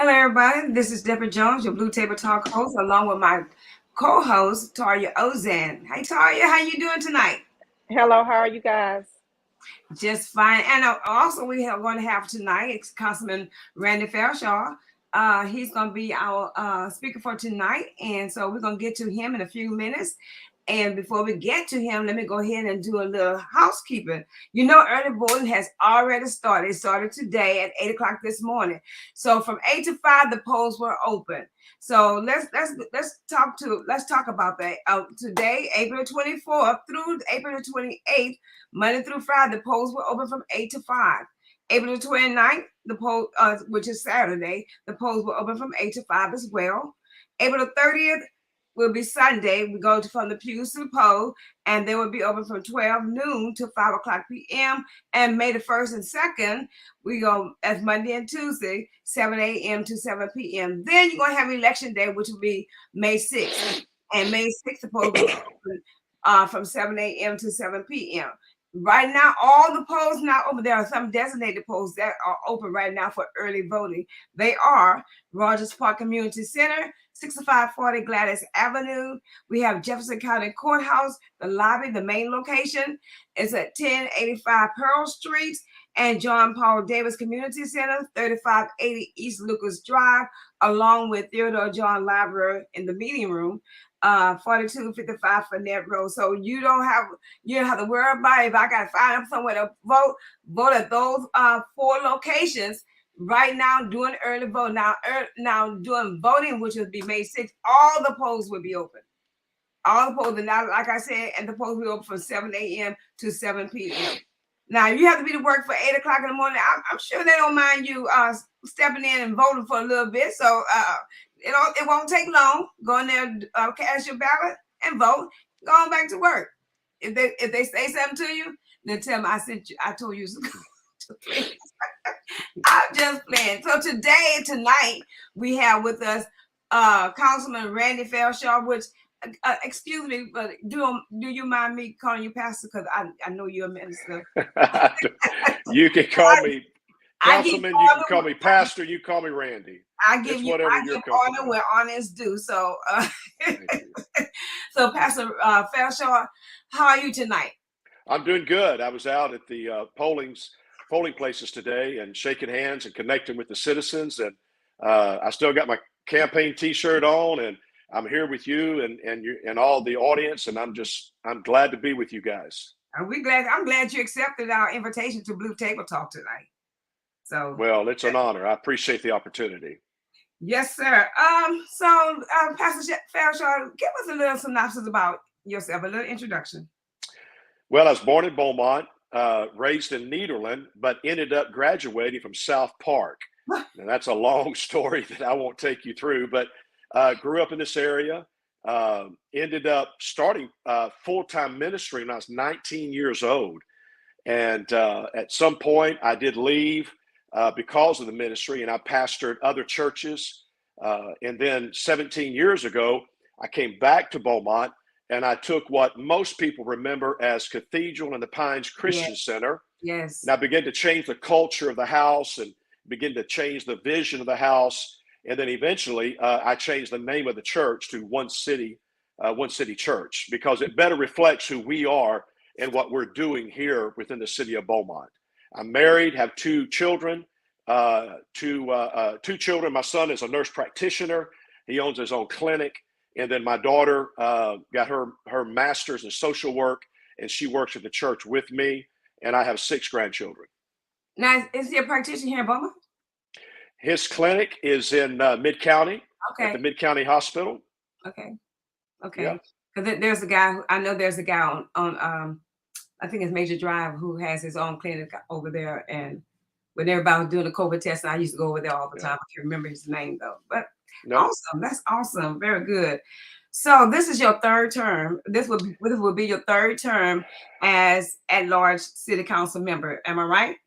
Hello, everybody. This is Deborah Jones, your Blue Table Talk host, along with my co-host Taria Ozan. Hey, Taria, how you doing tonight? Hello, how are you guys? Just fine. And also, we are going to have tonight Councilman Randy Feldschau. He's going to be our speaker for tonight, and so we're going to get to him in a few minutes. And before we get to him, let me go ahead and do a little housekeeping. You know, early voting has already started. It started today at 8 o'clock this morning. So from 8 to 5, the polls were open. So let's talk about that. Today, April 24th through April 28th, Monday through Friday, the polls were open from 8 to 5. April 29th, the poll, which is Saturday, the polls were open from 8 to 5 as well. April 30th will be Sunday. We go from the pews to the poll, and they will be open from 12 noon to 5 o'clock p.m. And May the 1st and 2nd, we go as Monday and Tuesday, 7 a.m. to 7 p.m. Then you're going to have election day, which will be May 6th. And May 6th, the poll will be open from 7 a.m. to 7 p.m. Right now, all the polls now open. There are some designated polls that are open right now for early voting. They are Rogers Park Community Center, 6540 Gladys Avenue. We have Jefferson County Courthouse, the lobby, the main location is at 1085 Pearl Street, and John Paul Davis Community Center, 3580 East Lucas Drive, along with Theodore John Library in the meeting room. 4255 Fournette Road. So you don't have to worry about it. If I got to find somewhere to vote at those 4 locations. Right now, doing early vote. Now doing voting, which will be May 6th, all the polls will be open. All the polls, and now, like I said, and the polls will be open from 7 a.m. to 7 p.m. Now, you have to be to work for 8 o'clock in the morning. I'm sure they don't mind you stepping in and voting for a little bit. So it won't take long. Go in there, cast your ballot, and vote. Go on back to work. If they say something to you, then tell them I sent you. I told you. I'm just playing. So tonight, we have with us Councilman Randy Feldschau, which, excuse me, but do you mind me calling you pastor? Because I know you're a minister. You can call me Councilman, you can call me pastor, you call me Randy. I give honor where honor is due. So, so Pastor Feldschau, how are you tonight? I'm doing good. I was out at the polling places today and shaking hands and connecting with the citizens. And I still got my campaign T-shirt on, and I'm here with you and all the audience. And I'm glad to be with you guys. I'm glad you accepted our invitation to Blue Table Talk tonight. So, well, it's an honor. I appreciate the opportunity. Yes, sir. So Pastor Feldschau, give us a little synopsis about yourself, a little introduction. Well, I was born in Beaumont, raised in Nederland, but ended up graduating from South Park. Now, that's a long story that I won't take you through, but grew up in this area, ended up starting full-time ministry when I was 19 years old. And at some point, I did leave because of the ministry, and I pastored other churches. And then 17 years ago, I came back to Beaumont, and I took what most people remember as Cathedral and the Pines Christian Center. Yes. And I began to change the culture of the house and begin to change the vision of the house. And then eventually I changed the name of the church to One City Church, because it better reflects who we are and what we're doing here within the city of Beaumont. I'm married, have 2 children, two children. My son is a nurse practitioner. He owns his own clinic. And then my daughter got her master's in social work, and she works at the church with me. And I have 6 grandchildren. Now, is he a practitioner here in Beaumont? His clinic is in Mid-County, at the Mid-County Hospital. Okay. Because there's a guy, there's a guy on I think it's Major Drive, who has his own clinic over there. And when everybody was doing the COVID test, I used to go over there all the time. I can't remember his name though. But awesome. That's awesome. Very good. So this is your 3rd term. This will be your 3rd term as at-large city council member. Am I right?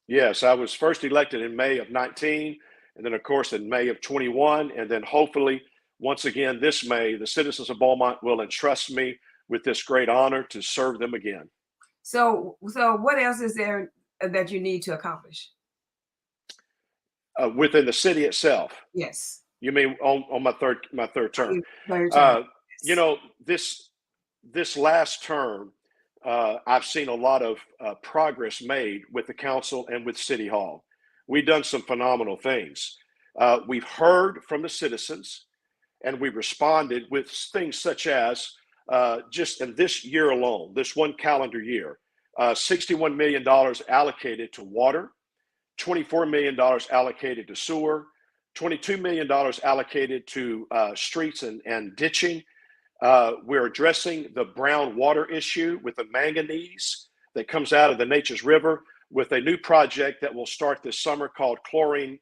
Yes, I was first elected in May of 19, and then of course in May of 21, and then hopefully once again this May, the citizens of Beaumont will entrust me with this great honor to serve them again. So what else is there that you need to accomplish? within the city itself. Yes. You mean on my third term? Third term. You know, this last term, I've seen a lot of progress made with the council and with City Hall. We've done some phenomenal things. We've heard from the citizens, and we responded with things such as just in this year alone, this one calendar year, $61 million allocated to water, $24 million allocated to sewer, $22 million allocated to streets and ditching. We're addressing the brown water issue with the manganese that comes out of the Nature's River with a new project that will start this summer called chlorine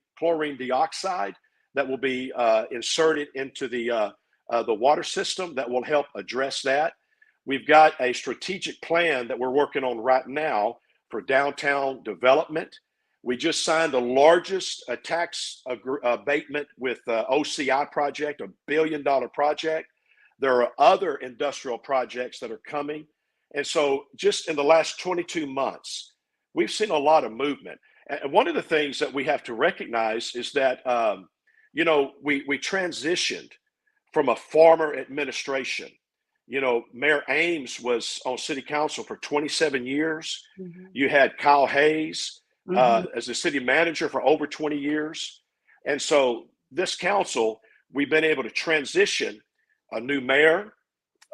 dioxide that will be inserted into the water system that will help address that. We've got a strategic plan that we're working on right now for downtown development. We just signed the largest tax abatement with OCI project, $1 billion project. There are other industrial projects that are coming. And so just in the last 22 months, we've seen a lot of movement. And one of the things that we have to recognize is that, you know, we transitioned from a farmer administration. You know, Mayor Ames was on city council for 27 years. Mm-hmm. You had Kyle Hayes as the city manager for over 20 years. And so this council, we've been able to transition a new mayor,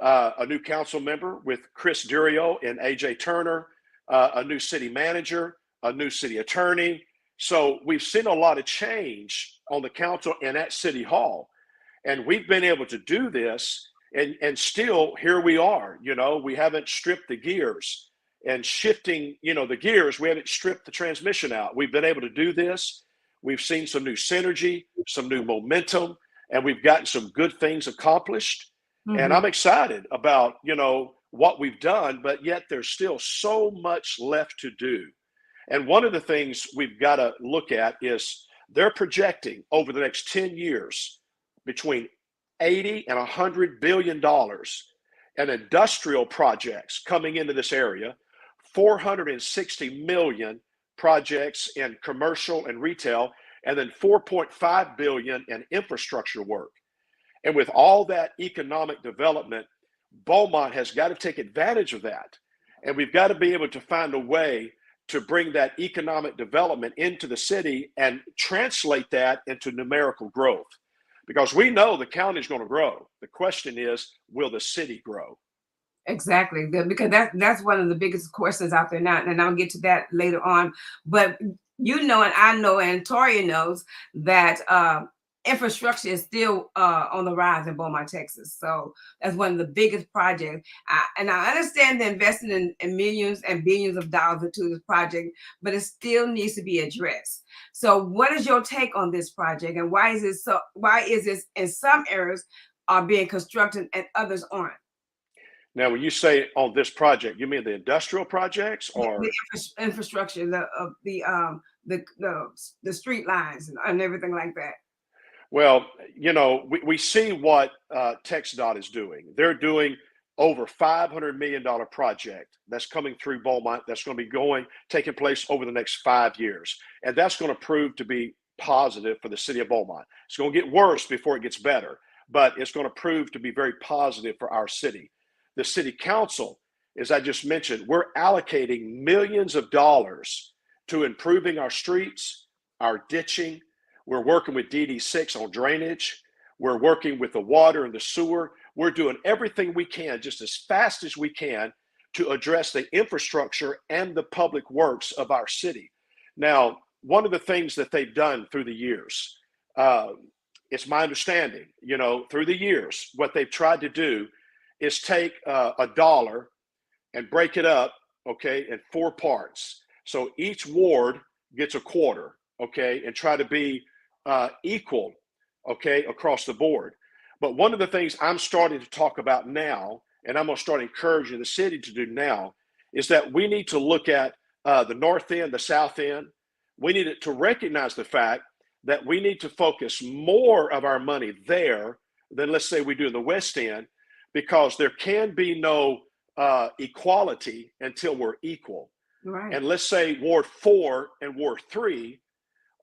a new council member with Chris Durio and AJ Turner, a new city manager, a new city attorney. So we've seen a lot of change on the council and at City Hall. And we've been able to do this, and still here we are. You know, we haven't stripped the gears and shifting, you know, the gears, we haven't stripped the transmission out. We've been able to do this. We've seen some new synergy, some new momentum, and we've gotten some good things accomplished. Mm-hmm. And I'm excited about, you know, what we've done, but yet there's still so much left to do. And one of the things we've got to look at is they're projecting over the next 10 years between 80 and 100 billion dollars in industrial projects coming into this area, 460 million projects in commercial and retail, and then 4.5 billion in infrastructure work. And with all that economic development, Beaumont has got to take advantage of that. And we've got to be able to find a way to bring that economic development into the city and translate that into numerical growth. Because we know the county is going to grow. The question is, will the city grow? Exactly, because that's one of the biggest questions out there now, and I'll get to that later on. But you know, and I know, and Toria knows that infrastructure is still on the rise in Beaumont, Texas. So that's one of the biggest projects. And I understand they're investing in millions and billions of dollars into this project, but it still needs to be addressed. So what is your take on this project, and why is this in some areas are being constructed and others aren't? Now, when you say on this project, you mean the industrial projects or the infrastructure, the street lines and everything like that? Well, you know, we see what TxDOT is doing. They're doing over $500 million project that's coming through Beaumont that's going to be taking place over the next 5 years. And that's going to prove to be positive for the city of Beaumont. It's going to get worse before it gets better, but it's going to prove to be very positive for our city. The city council, as I just mentioned, we're allocating millions of dollars to improving our streets, our ditching. We're working with DD6 on drainage. We're working with the water and the sewer. We're doing everything we can, just as fast as we can, to address the infrastructure and the public works of our city. Now, one of the things that they've done through the years, it's my understanding, you know, through the years, what they've tried to do is take a dollar and break it up, okay, in 4 parts. So each ward gets a quarter, okay, and try to be equal, okay, across the board. But one of the things I'm starting to talk about now, and I'm going to start encouraging the city to do now, is that we need to look at the north end, the south end. We need to recognize the fact that we need to focus more of our money there than, let's say, we do in the west end, because there can be no equality until we're equal. Right. And let's say Ward 4 and Ward 3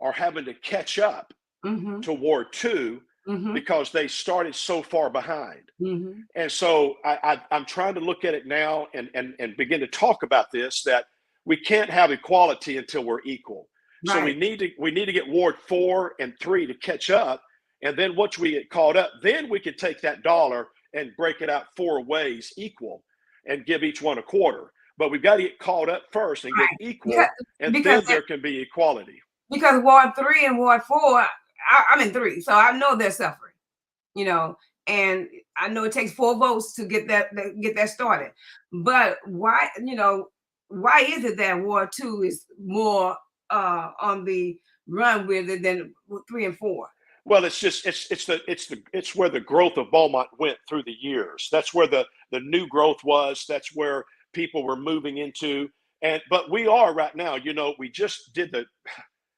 are having to catch up Mm-hmm. to Ward 2 Mm-hmm. because they started so far behind. Mm-hmm. And so I'm trying to look at it now and begin to talk about this, that we can't have equality until we're equal. So Right. we need to get Ward 4 and 3 to catch up. And then once we get caught up, then we can take that dollar and break it out 4 ways equal and give each one a quarter. But we've got to get caught up first and get Right. equal, and Because then there can be equality. because Ward 3 and Ward 4, I'm in 3, so I know they're suffering, you know, and I know it takes 4 votes to get that started. But why, why is it that Ward 2 is more on the run with it than 3 and 4? Well, it's where the growth of Beaumont went through the years. That's where the new growth was. That's where people were moving into. But we are right now, we just did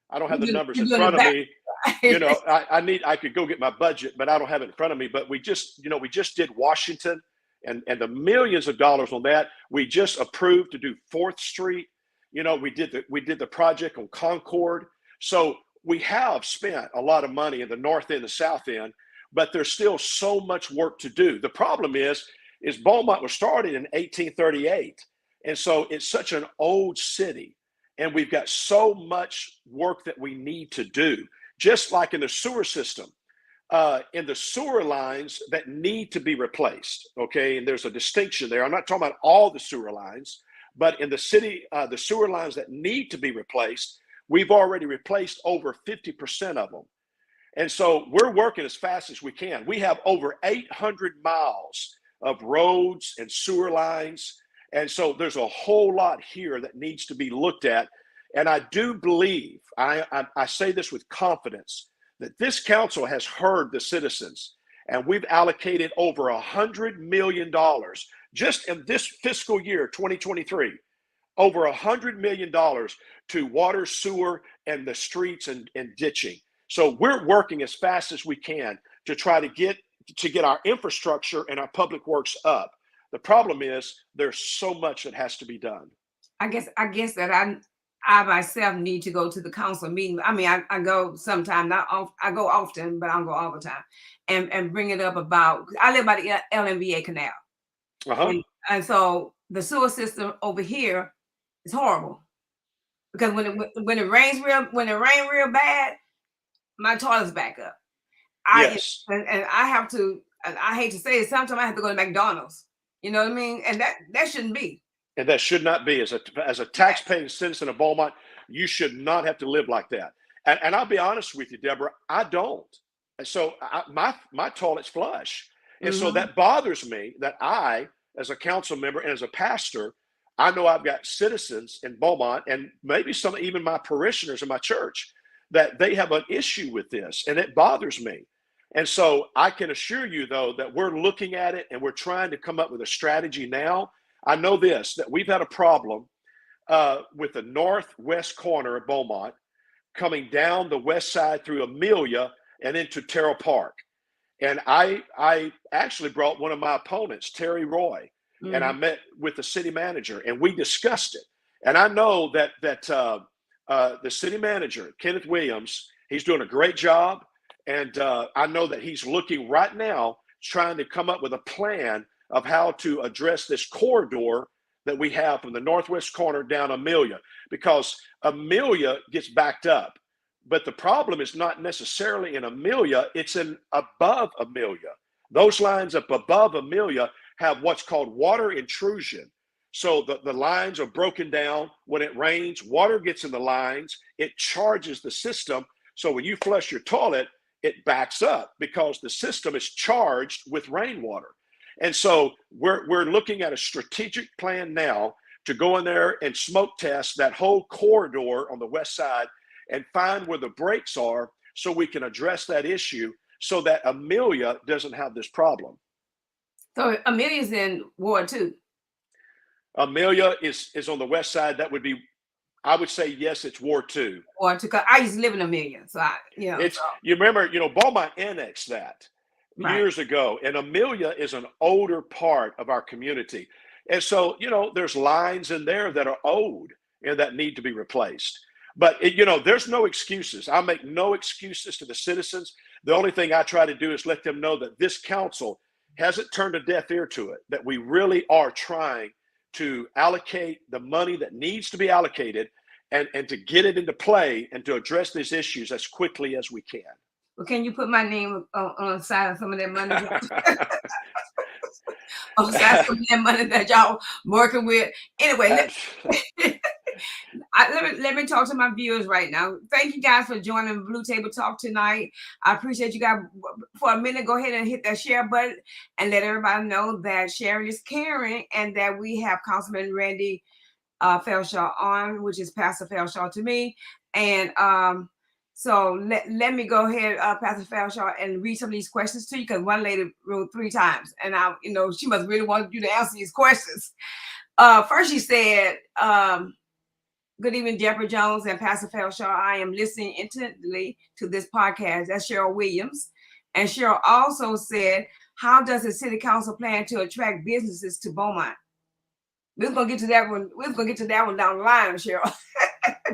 I don't have the numbers in front of me. I could go get my budget, but I don't have it in front of me. But we just did Washington and the millions of dollars on that. We just approved to do 4th Street. We did the project on Concord. So we have spent a lot of money in the north end, the south end, but there's still so much work to do. The problem is Beaumont was started in 1838. And so it's such an old city. And we've got so much work that we need to do, just like in the sewer system, in the sewer lines that need to be replaced. Okay. And there's a distinction there. I'm not talking about all the sewer lines, but in the city, the sewer lines that need to be replaced, we've already replaced over 50% of them. And so we're working as fast as we can. We have over 800 miles of roads and sewer lines. And so there's a whole lot here that needs to be looked at. And I do believe, I say this with confidence, that this council has heard the citizens, and we've allocated over $100 million just in this fiscal year, 2023, over $100 million to water, sewer, and the streets and ditching. So we're working as fast as we can to try to get our infrastructure and our public works up. The problem is there's so much that has to be done. I guess that I myself need to go to the council meeting. I mean, I go sometime, I go often, but I don't go all the time, and bring it up about, I live by the LMVA canal. Uh-huh. And so the sewer system over here is horrible, because when it rains real bad, my toilets back up. Yes. And I have to, and I hate to say it, sometimes I have to go to McDonald's. You know what I mean? And that shouldn't be. And that should not be. As a tax-paying citizen of Beaumont, you should not have to live like that. And I'll be honest with you, Deborah, I don't. And so my toilet's flush. And so that bothers me that I, as a council member and as a pastor, I know I've got citizens in Beaumont, and maybe some, even my parishioners in my church, that they have an issue with this, and it bothers me. And so I can assure you, though, that we're looking at it and we're trying to come up with a strategy now. I know this, that we've had a problem with the northwest corner of Beaumont coming down the west side through Amelia and into Terrell Park. And I actually brought one of my opponents, Terry Roy, and I met with the city manager, and we discussed it. And I know that the city manager, Kenneth Williams, he's doing a great job. And I know that he's looking right now, trying to come up with a plan of how to address this corridor that we have from the northwest corner down Amelia, because Amelia gets backed up. But the problem is not necessarily in Amelia, it's in above Amelia. Those lines up above Amelia have what's called water intrusion. So the lines are broken down. When it rains, water gets in the lines, it charges the system. So when you flush your toilet, it backs up because the system is charged with rainwater. And so we're looking at a strategic plan now to go in there and smoke test that whole corridor on the west side and find where the breaks are so we can address that issue so that Amelia doesn't have this problem. So Amelia's in Ward 2. Amelia is on the west side. That would be, I would say, yes, it's Ward 2. Ward 2, because I used to live in Amelia. So you remember, Beaumont annexed that years ago, and Amelia is an older part of our community. And so, there's lines in there that are old and that need to be replaced. But there's no excuses. I make no excuses to the citizens. The only thing I try to do is let them know that this council hasn't turned a deaf ear to it, that we really are trying to allocate the money that needs to be allocated and to get it into play and to address these issues as quickly as we can. Well, can you put my name on the side of some of that money? On the side of some of that money that y'all working with. Anyway, let me talk to my viewers right now. Thank you guys for joining Blue Table Talk tonight. I appreciate you guys. For a minute, go ahead and hit that share button and let everybody know that sharing is caring, and that we have Councilman Randy Feldschau on, which is Pastor Feldschau to me. And so let me go ahead, Pastor Feldschau, and read some of these questions to you, because one lady wrote 3 times, and she must really want you to answer these questions. First, she said, good evening, Deborah Jones and Pastor Feldschau. I am listening intently to this podcast. That's Cheryl Williams. And Cheryl also said, how does the city council plan to attract businesses to Beaumont? We're gonna get to that one. We're gonna get to that one down the line, Cheryl.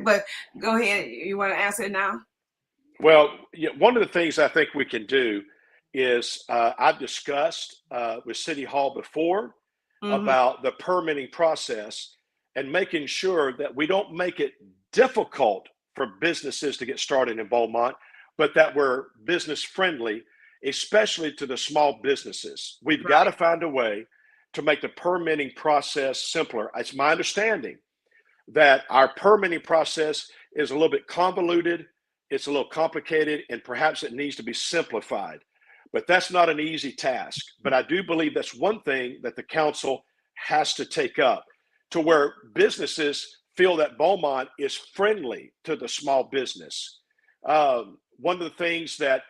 But go ahead. You want to answer it now? Well, one of the things I think we can do is I've discussed with City Hall before about the permitting process and making sure that we don't make it difficult for businesses to get started in Beaumont, but that we're business friendly, especially to the small businesses. We've got to find a way to make the permitting process simpler. It's my understanding that our permitting process is a little bit convoluted, it's a little complicated, and perhaps it needs to be simplified. But that's not an easy task. But I do believe that's one thing that the council has to take up, to where businesses feel that Beaumont is friendly to the small business. One of the things that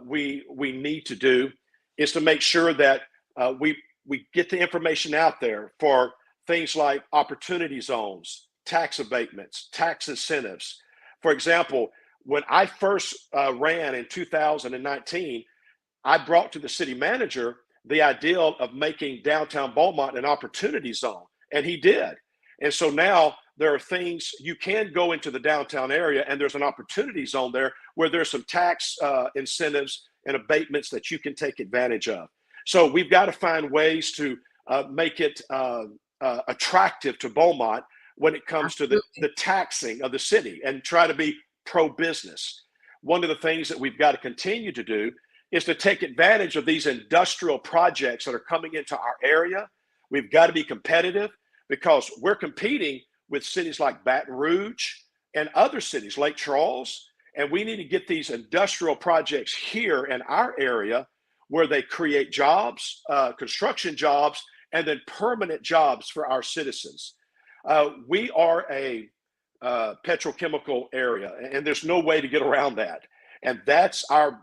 we need to do is to make sure that we get the information out there for things like opportunity zones, tax abatements, tax incentives. For example, when I first ran in 2019, I brought to the city manager the idea of making downtown Beaumont an opportunity zone, and he did. And so now there are things, you can go into the downtown area and there's an opportunity zone there where there's some tax incentives and abatements that you can take advantage of. So we've got to find ways to make it attractive to Beaumont when it comes to the taxing of the city, and try to be pro-business. One of the things that we've got to continue to do is to take advantage of these industrial projects that are coming into our area. We've got to be competitive, because we're competing with cities like Baton Rouge and other cities, Lake Charles, and we need to get these industrial projects here in our area where they create jobs, construction jobs, and then permanent jobs for our citizens. We are a petrochemical area, and there's no way to get around that. And that's our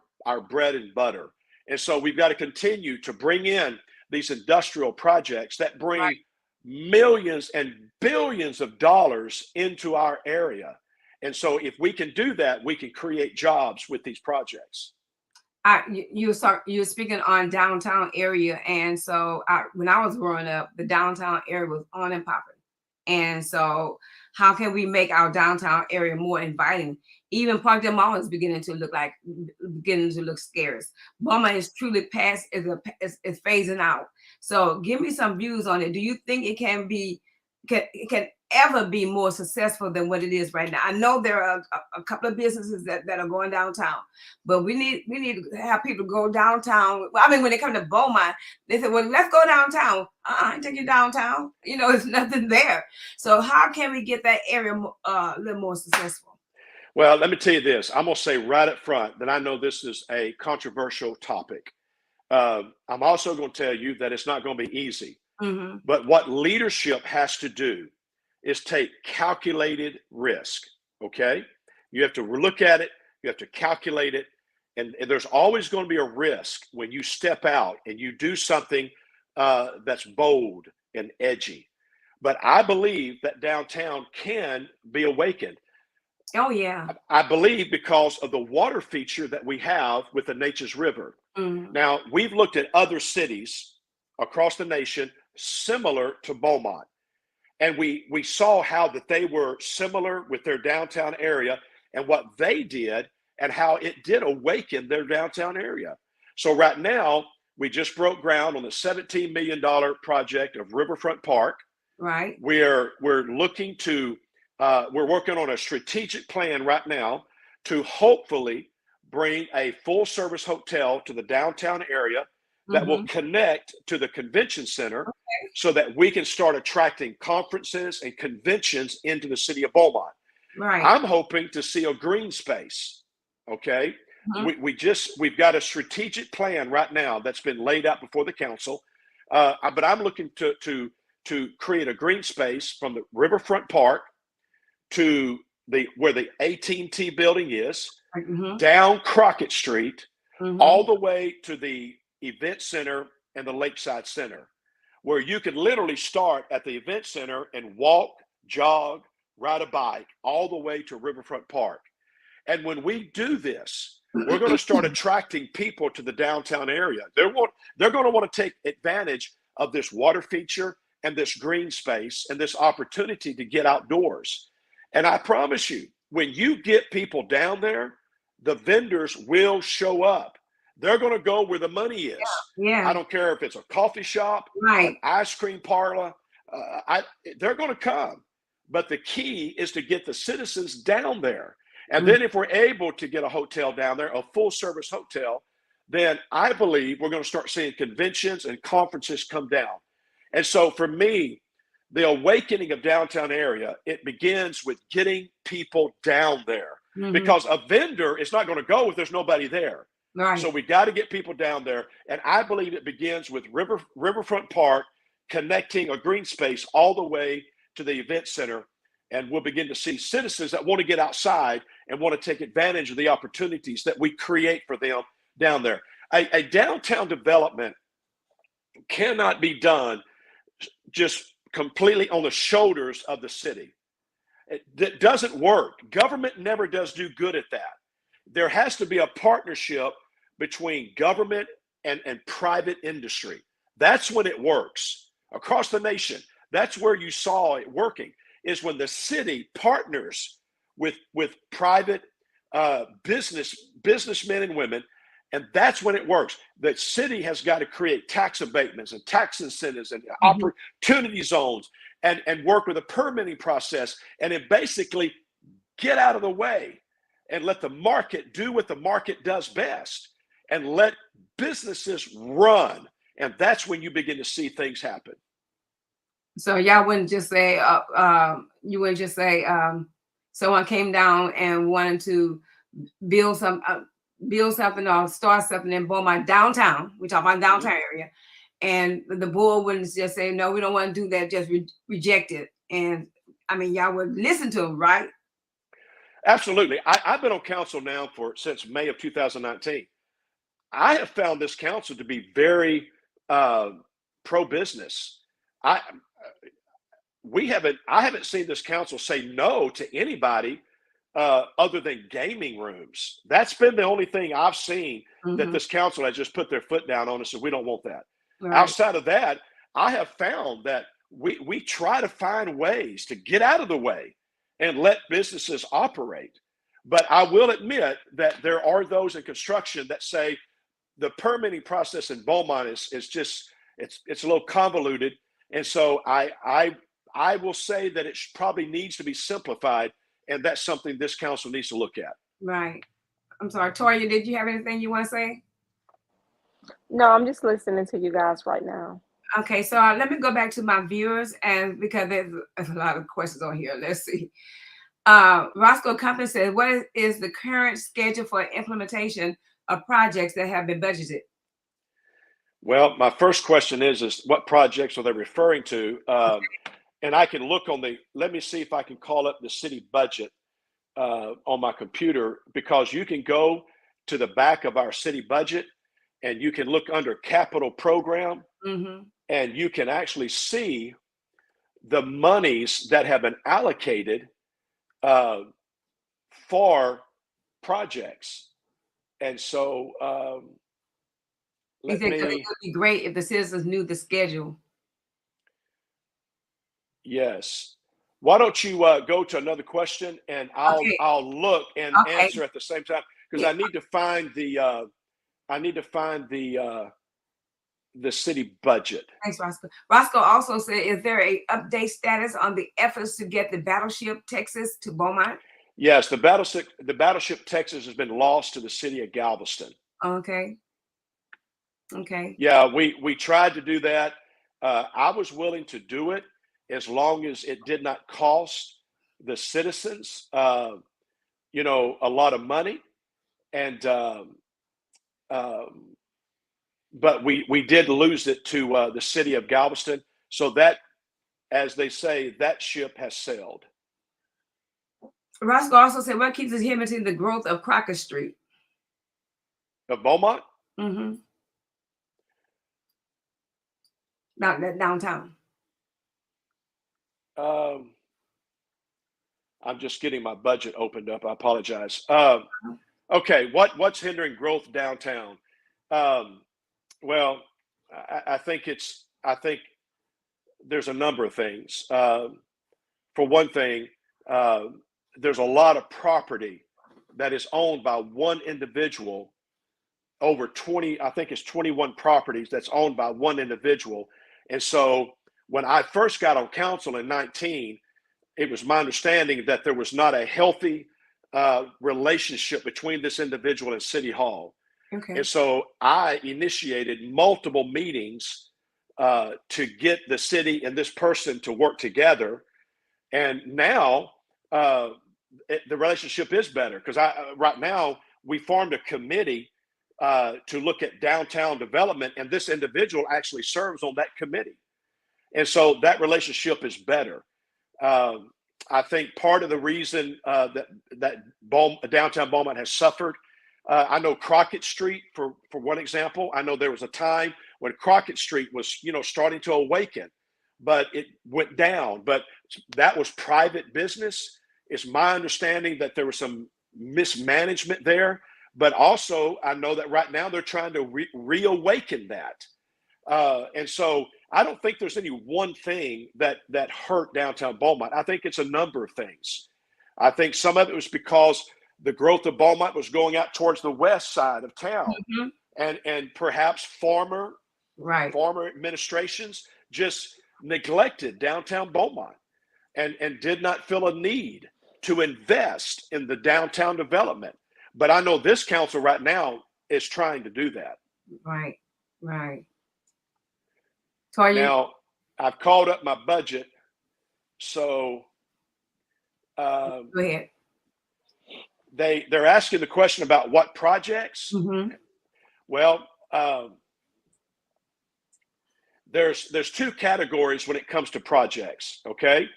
bread and butter. And so we've got to continue to bring in these industrial projects that bring millions and billions of dollars into our area. And so if we can do that, we can create jobs with these projects. You're speaking on downtown area. And so when I was growing up, the downtown area was on and popping. And so how can we make our downtown area more inviting? Even Park Del Mall is beginning to look scarce. Beaumont is truly past, is phasing out. So give me some views on it. Do you think it can ever be more successful than what it is right now? I know there are a couple of businesses that are going downtown, but we need to have people go downtown. Well, I mean, when they come to Beaumont, they say, well, let's go downtown. I ain't taking you downtown. There's nothing there. So how can we get that area a little more successful? Well, let me tell you this. I'm going to say right up front that I know this is a controversial topic. I'm also going to tell you that it's not going to be easy. Mm-hmm. But what leadership has to do is take calculated risk, okay? You have to look at it, you have to calculate it, and there's always going to be a risk when you step out and you do something that's bold and edgy. But I believe that downtown can be awakened. Oh, yeah. I believe because of the water feature that we have with the Nature's River. Mm-hmm. Now, we've looked at other cities across the nation similar to Beaumont. And we saw how that they were similar with their downtown area and what they did and how it did awaken their downtown area. So right now, we just broke ground on the $17 million project of Riverfront Park. Right. We're looking to, we're working on a strategic plan right now to hopefully bring a full service hotel to the downtown area that will connect to the convention center so that we can start attracting conferences and conventions into the city of Beaumont. Right. I'm hoping to see a green space. Okay. We've got a strategic plan right now that's been laid out before the council. But I'm looking to create a green space from the Riverfront Park to where the AT&T building is, down Crockett Street, all the way to the event center and the Lakeside Center, where you can literally start at the event center and walk, jog, ride a bike all the way to Riverfront Park. And when we do this, we're going to start attracting people to the downtown area. They're going to want to take advantage of this water feature and this green space and this opportunity to get outdoors. And I promise you, when you get people down there, the vendors will show up. They're going to go where the money is. Yeah. I don't care if it's a coffee shop, an ice cream parlor. They're going to come. But the key is to get the citizens down there. And then if we're able to get a hotel down there, a full service hotel, then I believe we're going to start seeing conventions and conferences come down. And so for me, the awakening of downtown area, it begins with getting people down there, because a vendor is not going to go if there's nobody there. Right. So we got to get people down there. And I believe it begins with Riverfront Park connecting a green space all the way to the event center. And we'll begin to see citizens that want to get outside and want to take advantage of the opportunities that we create for them down there. A downtown development cannot be done just completely on the shoulders of the city. That doesn't work. Government never does do good at that. There has to be a partnership between government and private industry. That's when it works across the nation. That's where you saw it working, is when the city partners with private businessmen and women, and that's when it works. The city has got to create tax abatements and tax incentives and opportunity zones and work with a permitting process, and then basically get out of the way and let the market do what the market does best and let businesses run. And that's when you begin to see things happen. So y'all wouldn't just say, you wouldn't just say someone came down and wanted to build something or start something in Beaumont downtown. We talk about downtown area, and the board wouldn't just say, no, we don't want to do that. Just reject it. And I mean, y'all would listen to them, right? Absolutely. I've been on council now since May of 2019. I have found this council to be very pro-business. I haven't seen this council say no to anybody other than gaming rooms. That's been the only thing I've seen that this council has just put their foot down on and said, we don't want that. Right. Outside of that, I have found that we try to find ways to get out of the way and let businesses operate. But I will admit that there are those in construction that say the permitting process in Beaumont is just, it's a little convoluted. And so I will say that it probably needs to be simplified, and that's something this council needs to look at. Right. I'm sorry, Toya, did you have anything you want to say? No, I'm just listening to you guys right now. Okay, so let me go back to my viewers, and because there's a lot of questions on here. Let's see. Roscoe Company says, what is the current schedule for implementation of projects that have been budgeted? Well, my first question is what projects are they referring to? And I can look let me see if I can call up the city budget on my computer, because you can go to the back of our city budget and you can look under capital program, and you can actually see the monies that have been allocated for projects. And so it would be great if the citizens knew the schedule. Yes. Why don't you go to another question, and Okay. I'll look and Okay. answer at the same time, because Yeah. I need to find the city budget. Thanks, Roscoe. Roscoe also said, is there a update status on the efforts to get the battleship Texas to Beaumont? Yes, the battleship Texas has been lost to the city of Galveston. Okay. Okay. Yeah, we tried to do that. I was willing to do it as long as it did not cost the citizens, a lot of money. And but we did lose it to the city of Galveston. So that, as they say, that ship has sailed. Roscoe also said, what keeps us inhibiting the growth of Crockett Street? Of Beaumont? Mm-hmm. Downtown. I'm just getting my budget opened up. I apologize. Okay, what's hindering growth downtown? Well, I think there's a number of things. For one thing, there's a lot of property that is owned by one individual. Over 20, I think it's 21 properties that's owned by one individual. And so when I first got on council in 19, it was my understanding that there was not a healthy relationship between this individual and City Hall. Okay. And so I initiated multiple meetings to get the city and this person to work together. And now the relationship is better, because right now we formed a committee to look at downtown development, and this individual actually serves on that committee. And so that relationship is better. I think part of the reason that downtown Beaumont has suffered, I know Crockett Street, for one example, I know there was a time when Crockett Street was, starting to awaken, but it went down. But that was private business. It's my understanding that there was some mismanagement there, but also I know that right now they're trying to reawaken that. And so I don't think there's any one thing that hurt downtown Beaumont. I think it's a number of things. I think some of it was because the growth of Beaumont was going out towards the west side of town, and perhaps former administrations just neglected downtown Beaumont and did not feel a need to invest in the downtown development. But I know this council right now is trying to do that. Right. So now I've called up my budget. So go ahead. They're asking the question about what projects. Well, there's two categories when it comes to projects. Okay,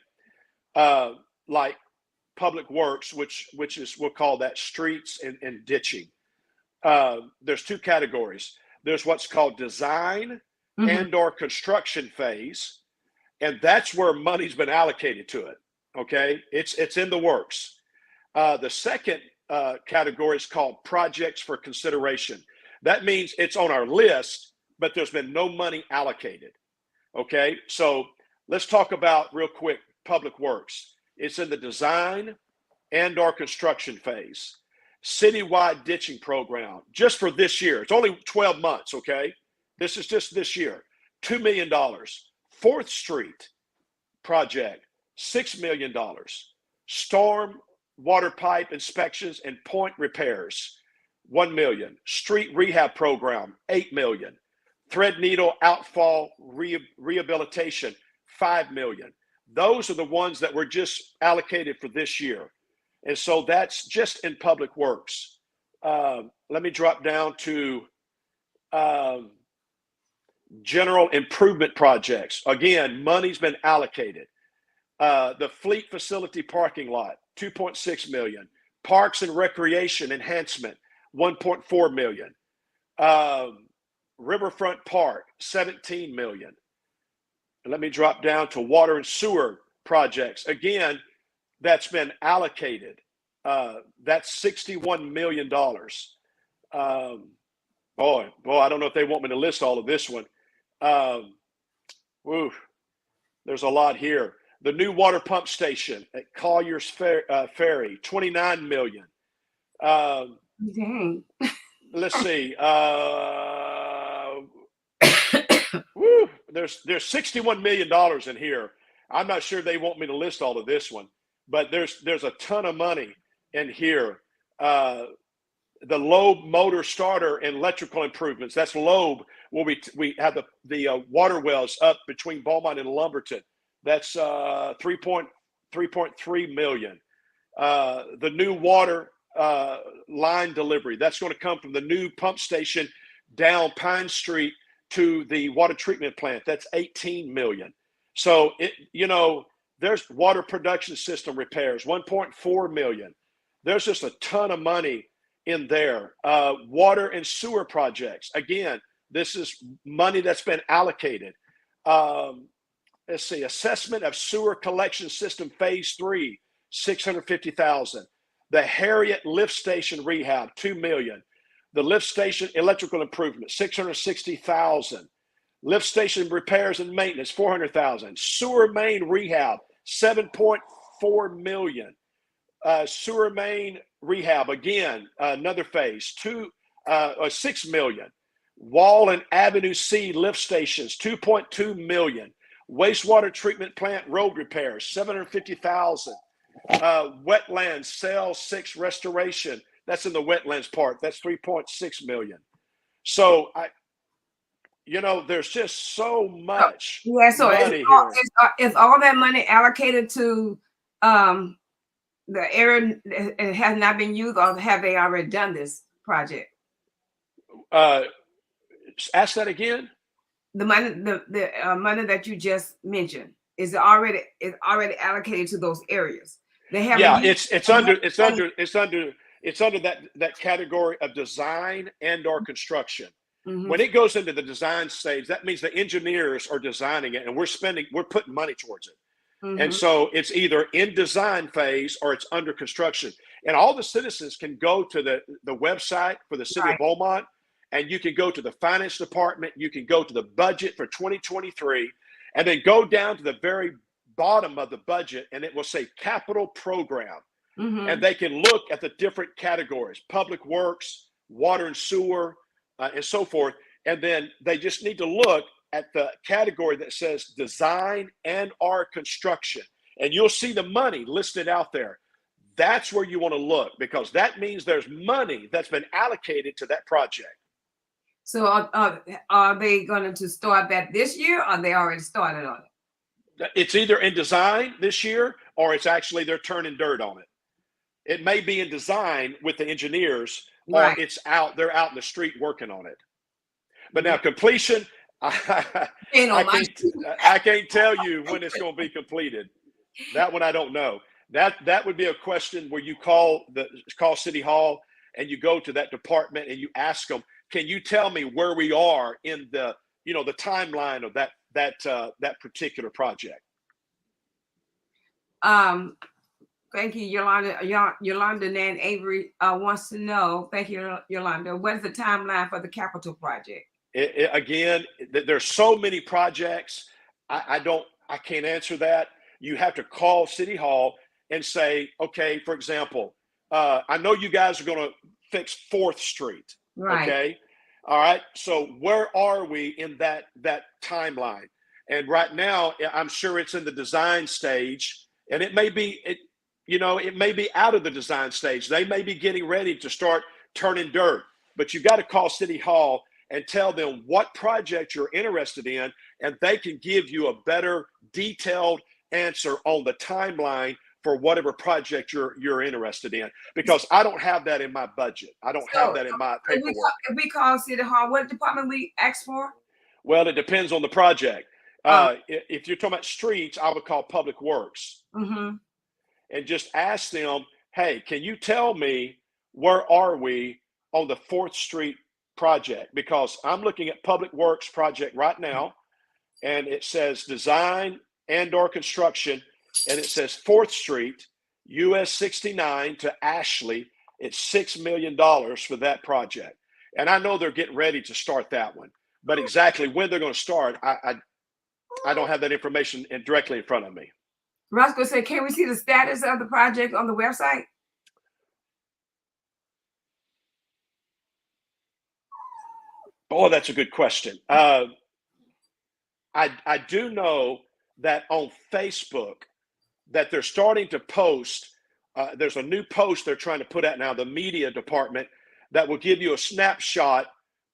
like public works, which is, we'll call that streets and ditching. There's two categories. There's what's called design and or construction phase, and that's where money's been allocated to it. Okay, it's in the works. The second category is called projects for consideration. That means it's on our list, but there's been no money allocated. Okay, so let's talk about real quick public works. It's in the design and or construction phase. Citywide ditching program just for this year. It's only 12 months. Okay, this is just this year. $2 million. 4th Street project, $6 million. Storm water pipe inspections and point repairs, $1 million. Street rehab program, $8 million. Threadneedle outfall rehabilitation, $5 million. Those are the ones that were just allocated for this year. And so that's just in public works. Let me drop down to general improvement projects. Again, money's been allocated. The fleet facility parking lot, $2.6 million. Parks and recreation enhancement, $1.4 million. Riverfront Park, $17 million. And let me drop down to water and sewer projects. Again, that's been allocated. That's $61 million. Boy, I don't know if they want me to list all of this one. There's a lot here. The new water pump station at Collier's Ferry, $29 million. Dang. Let's see. There's $61 million in here. I'm not sure they want me to list all of this one, but there's a ton of money in here. The Loeb motor starter and electrical improvements. That's Loeb. Where we have the water wells up between Beaumont and Lumberton. That's 3.3 million. The new water line delivery. That's going to come from the new pump station down Pine Street to the water treatment plant. That's 18 million. So there's water production system repairs, 1.4 million. There's just a ton of money in there. Water and sewer projects. Again, this is money that's been allocated. Let's see, assessment of sewer collection system phase 3, 650,000. The Harriet lift station rehab, 2 million. The lift station electrical improvement, 660,000. Lift station repairs and maintenance, 400,000. Sewer main rehab, 7.4 million. Sewer main rehab, again, another phase, 6 million. Wall and Avenue C lift stations, 2.2 million. Wastewater treatment plant road repairs, 750,000. Wetlands cell 6 restoration, that's in the wetlands part, that's 3.6 million. So there's just so much money here. Is all that money allocated to the area it has not been used, or have they already done this project? Ask that again. The money, the money that you just mentioned, is already allocated to those areas. They have. Yeah, it's under that category of design and/or construction. Mm-hmm. When it goes into the design stage, that means the engineers are designing it, and we're putting money towards it. Mm-hmm. And so it's either in design phase or it's under construction. And all the citizens can go to the website for the city of Beaumont, and you can go to the finance department, you can go to the budget for 2023, and then go down to the very bottom of the budget, and it will say capital program. Mm-hmm. And they can look at the different categories: public works, water and sewer, and so forth. And then they just need to look at the category that says design and/or construction, and you'll see the money listed out there. That's where you want to look, because that means there's money that's been allocated to that project. So are they going to start that this year, or they already started on it? It's either in design this year, or it's actually they're turning dirt on it. It may be in design with the engineers, or it's out. They're out in the street working on it. But now completion, I can't tell you when it's going to be completed. That one I don't know. That would be a question where you call City Hall, and you go to that department and you ask them, can you tell me where we are in the timeline of that particular project? Thank you, Yolanda. Yolanda Nan Avery wants to know. Thank you, Yolanda. What is the timeline for the capital project? Again, there's so many projects. I can't answer that. You have to call City Hall and say, okay, for example, I know you guys are going to fix 4th Street. Right. Okay. All right. So where are we in that timeline? And right now, I'm sure it's in the design stage, and it may be out of the design stage. They may be getting ready to start turning dirt, but you got to call City Hall and tell them what project you're interested in, and they can give you a better detailed answer on the timeline for whatever project you're interested in, because I don't have that in my budget. I don't have that in my paperwork. If we call City Hall, what department we ask for? Well, it depends on the project. If you're talking about streets, I would call Public Works. Mm-hmm. And just ask them, hey, can you tell me where are we on the 4th Street project? Because I'm looking at Public Works project right now, and it says design and/or construction, and it says 4th Street, US 69 to Ashley. It's $6 million for that project. And I know they're getting ready to start that one, but exactly when they're going to start, I don't have that information directly in front of me. Roscoe said, can we see the status of the project on the website? Oh, that's a good question. I do know that on Facebook that they're starting to post. There's a new post they're trying to put out now, the media department, that will give you a snapshot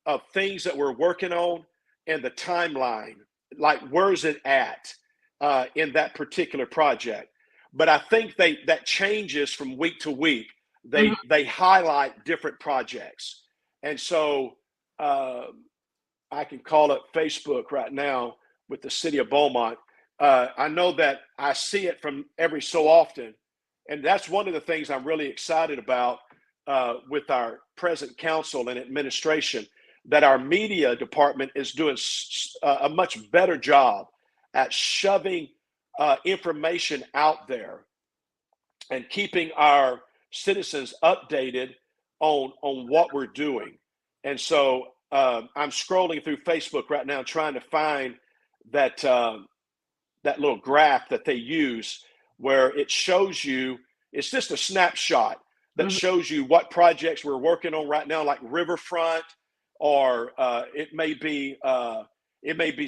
of things that we're working on and the timeline, like where's it at in that particular project. But I think that changes from week to week. They highlight different projects, and so I can call up Facebook right now with the city of Beaumont. I know that I see it from every so often, and that's one of the things I'm really excited about with our present council and administration, that our media department is doing a much better job at shoving information out there and keeping our citizens updated on what we're doing. And so I'm scrolling through Facebook right now trying to find that that little graph that they use where it shows you, it's just a snapshot that shows you what projects we're working on right now, like Riverfront, or it may be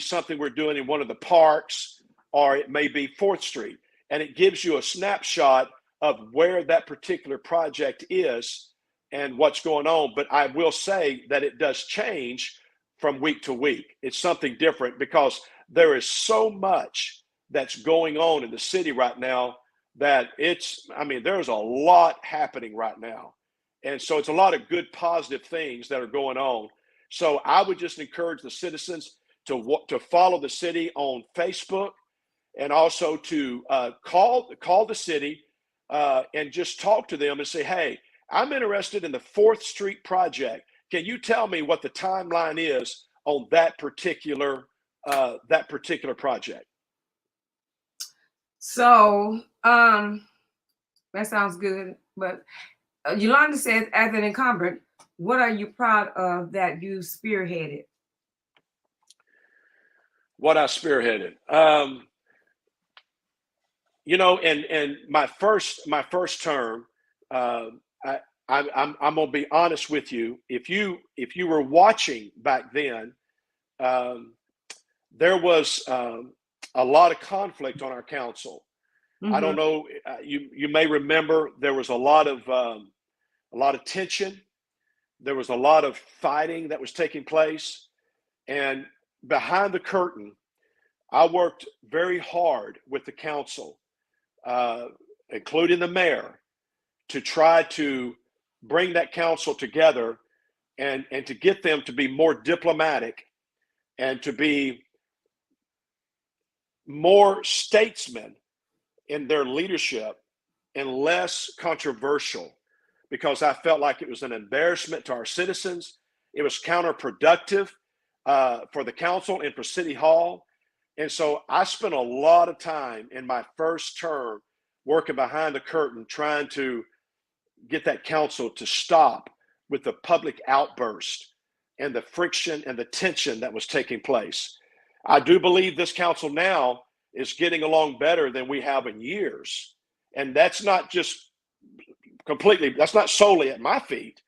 something we're doing in one of the parks, or it may be 4th Street. And it gives you a snapshot of where that particular project is and what's going on. But I will say that it does change from week to week. It's something different because there is so much that's going on in the city right now that there's a lot happening right now. And so it's a lot of good, positive things that are going on. So I would just encourage the citizens to follow the city on Facebook, and also to call the city and just talk to them and say, hey, I'm interested in the 4th Street project. Can you tell me what the timeline is on that particular project? So that sounds good. But Yolanda says, as an incumbent, what are you proud of that you spearheaded? What I spearheaded, and my first term, I'm gonna be honest with you. If you were watching back then, there was a lot of conflict on our council. I don't know. You may remember there was a lot of tension. There was a lot of fighting that was taking place, and behind the curtain, I worked very hard with the council, including the mayor, to try to bring that council together and to get them to be more diplomatic and to be more statesmen in their leadership and less controversial, because I felt like it was an embarrassment to our citizens. It was counterproductive for the council and for City Hall. And so I spent a lot of time in my first term working behind the curtain, trying to get that council to stop with the public outburst and the friction and the tension that was taking place. I do believe this council now is getting along better than we have in years. And that's not just that's not solely at my feet,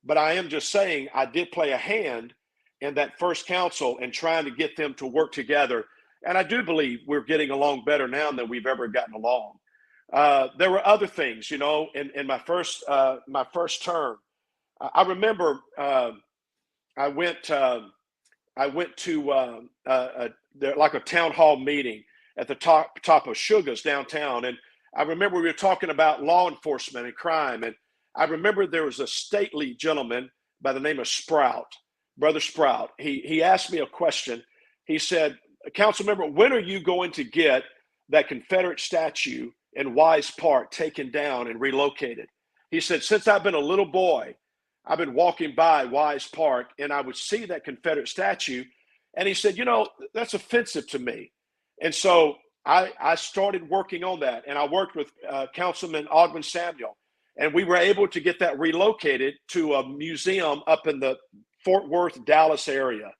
but I am just saying I did play a hand in that first council and trying to get them to work together. And I do believe we're getting along better now than we've ever gotten along. There were other things, in my first term. I remember I went to like a town hall meeting at the top of Sugar's downtown, and I remember we were talking about law enforcement and crime, and I remember there was a stately gentleman by the name of Brother Sprout. He asked me a question. He said, "Councilmember, when are you going to get that Confederate statue in Wise Park taken down and relocated?" He said, "Since I've been a little boy, I've been walking by Wise Park and I would see that Confederate statue." And he said, "That's offensive to me." And so I started working on that, and I worked with Councilman Ogden Samuel, and we were able to get that relocated to a museum up in the Fort Worth, Dallas area.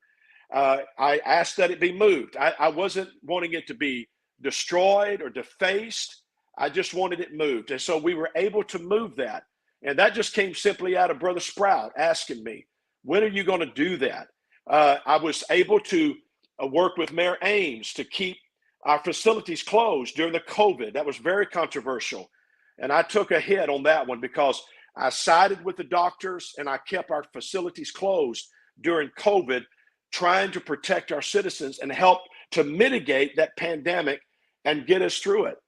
I asked that it be moved. I wasn't wanting it to be destroyed or defaced. I just wanted it moved. And so we were able to move that. And that just came simply out of Brother Sprout asking me, when are you going to do that? I was able to work with Mayor Ames to keep our facilities closed during the COVID. That was very controversial. And I took a hit on that one because I sided with the doctors and I kept our facilities closed during COVID, trying to protect our citizens and help to mitigate that pandemic and get us through it.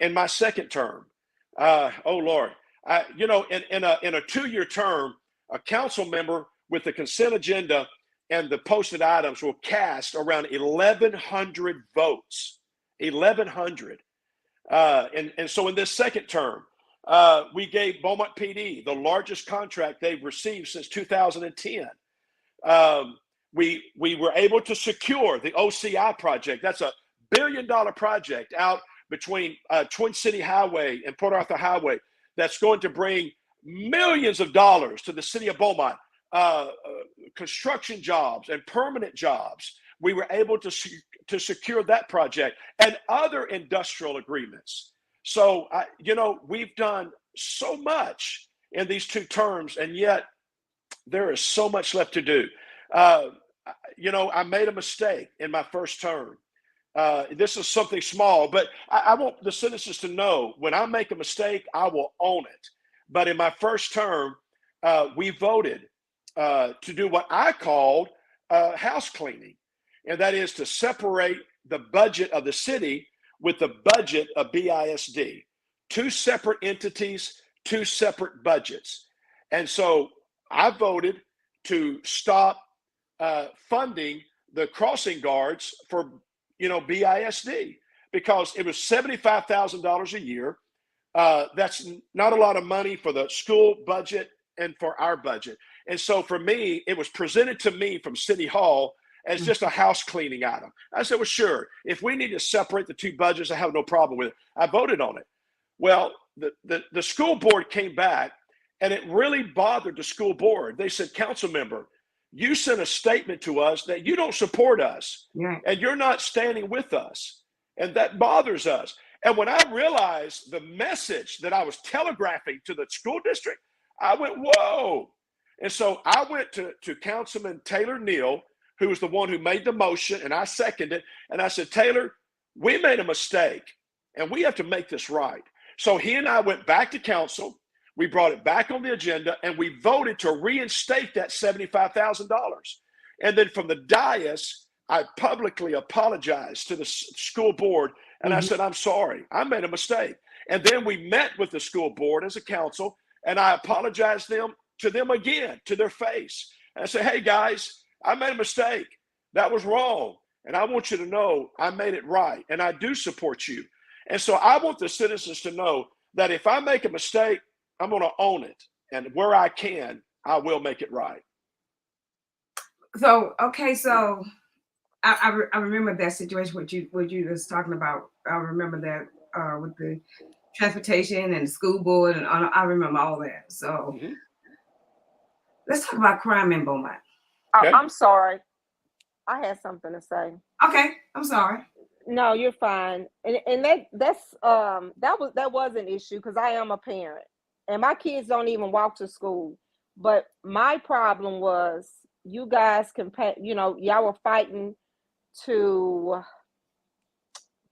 In my second term, oh Lord, in a 2-year term, a council member with the consent agenda and the posted items will cast around 1,100 votes. 1,100. And so in this second term, we gave Beaumont PD the largest contract they've received since 2010. We were able to secure the OCI project. That's $1 billion project out between Twin City Highway and Port Arthur Highway. That's going to bring millions of dollars to the city of Beaumont, construction jobs and permanent jobs. We were able to secure that project and other industrial agreements. So, we've done so much in these 2 terms, and yet there is so much left to do. I made a mistake in my first term. This is something small, but I want the citizens to know when I make a mistake, I will own it. But in my first term, we voted to do what I called house cleaning, and that is to separate the budget of the city with the budget of BISD. 2 separate entities, 2 separate budgets. And so I voted to stop funding the crossing guards for BISD because it was $75,000 a year. That's not a lot of money for the school budget and for our budget. And so for me, it was presented to me from City Hall as just a house cleaning item. I said, well, sure. If we need to separate the 2 budgets, I have no problem with it. I voted on it. Well, the school board came back and it really bothered the school board. They said, Councilmember, you sent a statement to us that you don't support us and you're not standing with us. And that bothers us. And when I realized the message that I was telegraphing to the school district, I went, whoa. And so I went to Councilman Taylor Neal, who was the one who made the motion, and I seconded it. And I said, Taylor, we made a mistake and we have to make this right. So he and I went back to council. We brought it back on the agenda and we voted to reinstate that $75,000. And then from the dais, I publicly apologized to the school board. And I said, I'm sorry, I made a mistake. And then we met with the school board as a council and I apologized to them again, to their face. And I said, hey guys, I made a mistake. That was wrong. And I want you to know I made it right. And I do support you. And so I want the citizens to know that if I make a mistake, I'm going to own it. And where I can, I will make it right. So, okay. So I remember that situation, what you was talking about. I remember that with the transportation and the school board. And I remember all that. So let's talk about crime in Beaumont. Okay. I'm sorry. I had something to say. Okay, I'm sorry. No, you're fine. And that was an issue because I am a parent and my kids don't even walk to school. But my problem was you guys y'all were fighting to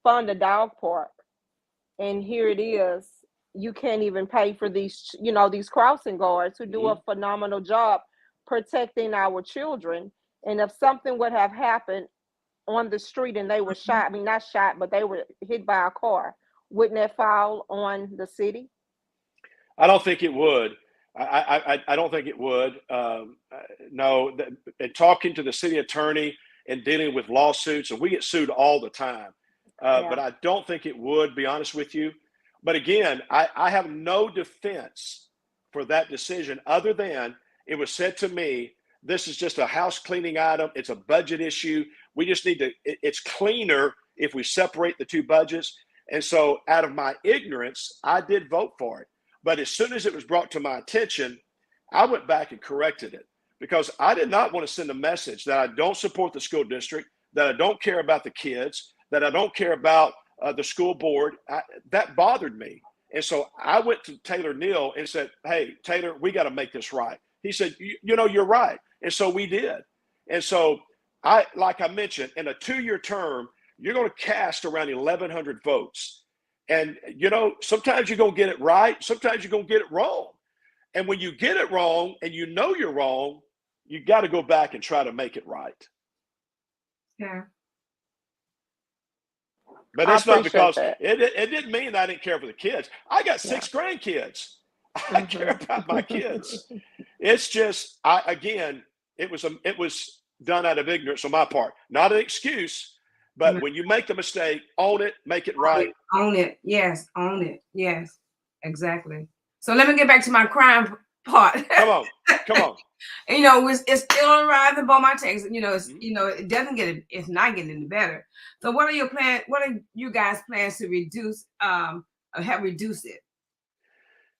fund a dog park. And here it is. You can't even pay for these crossing guards who do a phenomenal job protecting our children. And if something would have happened on the street and they were shot, I mean, not shot, but they were hit by a car, wouldn't that fall on the city? I don't think it would. I don't think it would. No, and talking to the city attorney and dealing with lawsuits, and we get sued all the time. But I don't think it would, be honest with you. But again, I have no defense for that decision other than it was said to me, this is just a house cleaning item. It's a budget issue. We just need to, it's cleaner if we separate the 2 budgets. And so out of my ignorance, I did vote for it. But as soon as it was brought to my attention, I went back and corrected it because I did not want to send a message that I don't support the school district, that I don't care about the kids, that I don't care about the school board. That bothered me. And so I went to Taylor Neal and said, hey, Taylor, we got to make this right. He said, you know, you're right. And so we did. And so like I mentioned, in a 2-year term, you're going to cast around 1,100 votes. And, you know, sometimes you're going to get it right. Sometimes you're going to get it wrong. And when you get it wrong and you know you're wrong, you got to go back and try to make it right. Yeah. But it's not because it didn't mean that I didn't care for the kids. I got 6 grandkids. I care about my kids. It's just, it was done out of ignorance on my part. Not an excuse, but when you make the mistake, own it, make it right. Own it. Yes, own it. Yes, exactly. So let me get back to my crime part. Come on. You know, it's still on rise in Beaumont, Texas. You know, it doesn't it's not getting any better. So what are your plans? What are you guys' plans to reduce or have reduced it?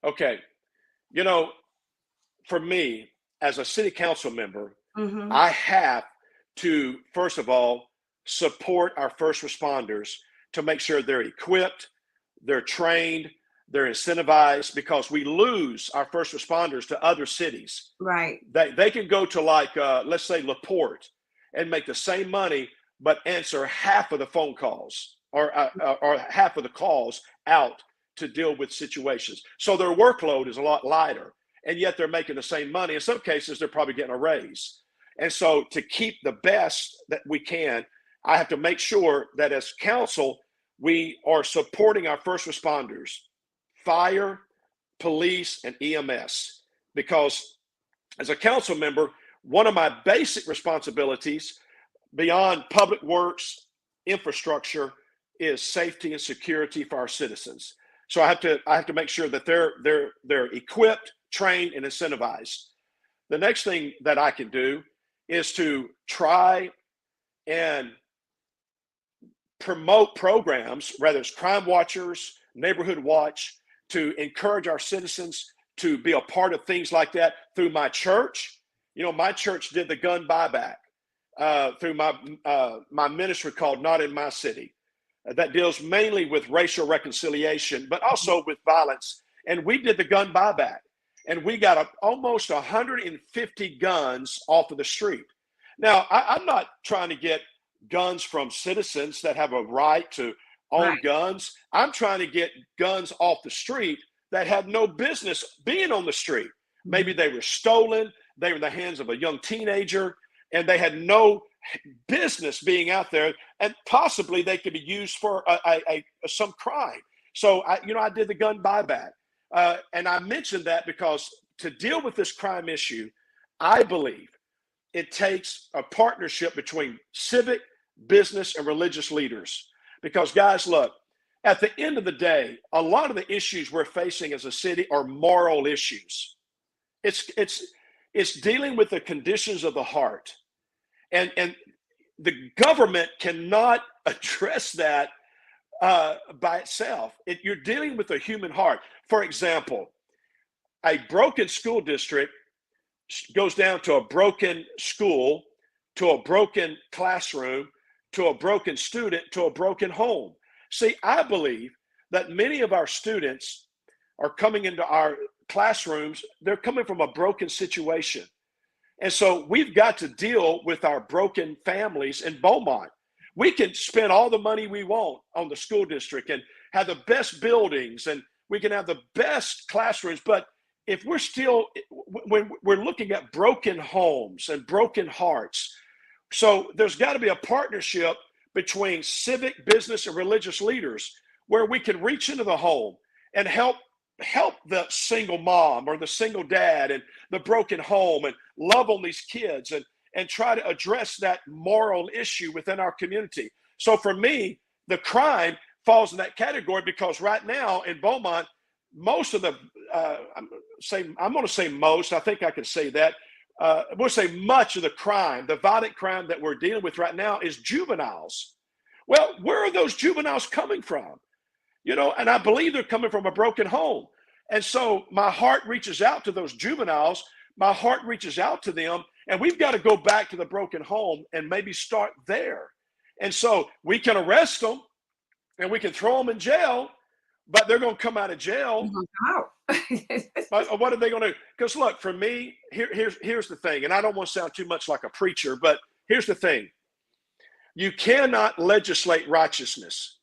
Okay. You know, for me, as a city council member, I have to, first of all, support our first responders to make sure they're equipped, they're trained, they're incentivized, because we lose our first responders to other cities. Right. They can go to like, let's say LaPorte and make the same money, but answer half of the phone calls or half of the calls out to deal with situations. So their workload is a lot lighter, and yet they're making the same money. In some cases, they're probably getting a raise. And so to keep the best that we can, I have to make sure that as council, we are supporting our first responders, fire, police, and EMS. Because as a council member, one of my basic responsibilities beyond public works, infrastructure, is safety and security for our citizens. So I have to make sure that they're equipped, trained, and incentivized. The next thing that I can do is to try and promote programs, whether it's Crime Watchers, Neighborhood Watch, to encourage our citizens to be a part of things like that through my church. You know, my church did the gun buyback through my ministry called Not in My City. That deals mainly with racial reconciliation, but also with violence. And we did the gun buyback, and we got almost 150 guns off of the street. Now, I'm not trying to get guns from citizens that have a right to own guns. I'm trying to get guns off the street that have no business being on the street. Maybe they were stolen, they were in the hands of a young teenager, and they had no business being out there, and possibly they could be used for some crime. So I did the gun buyback, and I mentioned that because to deal with this crime issue, I believe it takes a partnership between civic, business, and religious leaders. Because guys, look, at the end of the day, a lot of the issues we're facing as a city are moral issues. It's dealing with the conditions of the heart. And the government cannot address that by itself. You're dealing with the human heart. For example, a broken school district goes down to a broken school, to a broken classroom, to a broken student, to a broken home. See, I believe that many of our students are coming into our classrooms, they're coming from a broken situation. And so we've got to deal with our broken families in Beaumont. We can spend all the money we want on the school district and have the best buildings, and we can have the best classrooms. But if we're still, when we're looking at broken homes and broken hearts, so there's got to be a partnership between civic, business, and religious leaders where we can reach into the home and help the single mom or the single dad and the broken home, and love on these kids and try to address that moral issue within our community. So for me, the crime falls in that category, because right now in Beaumont, most of the, I'm going to say most, I think I can say that, we'll say much of the crime, the violent crime that we're dealing with right now is juveniles. Well, where are those juveniles coming from? You know, and I believe they're coming from a broken home. And so my heart reaches out to those juveniles. My heart reaches out to them, and we've got to go back to the broken home and maybe start there And so we can arrest them and we can throw them in jail, but they're going to come out of jail. But what are they going to? Because look, for me, here's the thing, and I don't want to sound too much like a preacher, but here's the thing. You cannot legislate righteousness.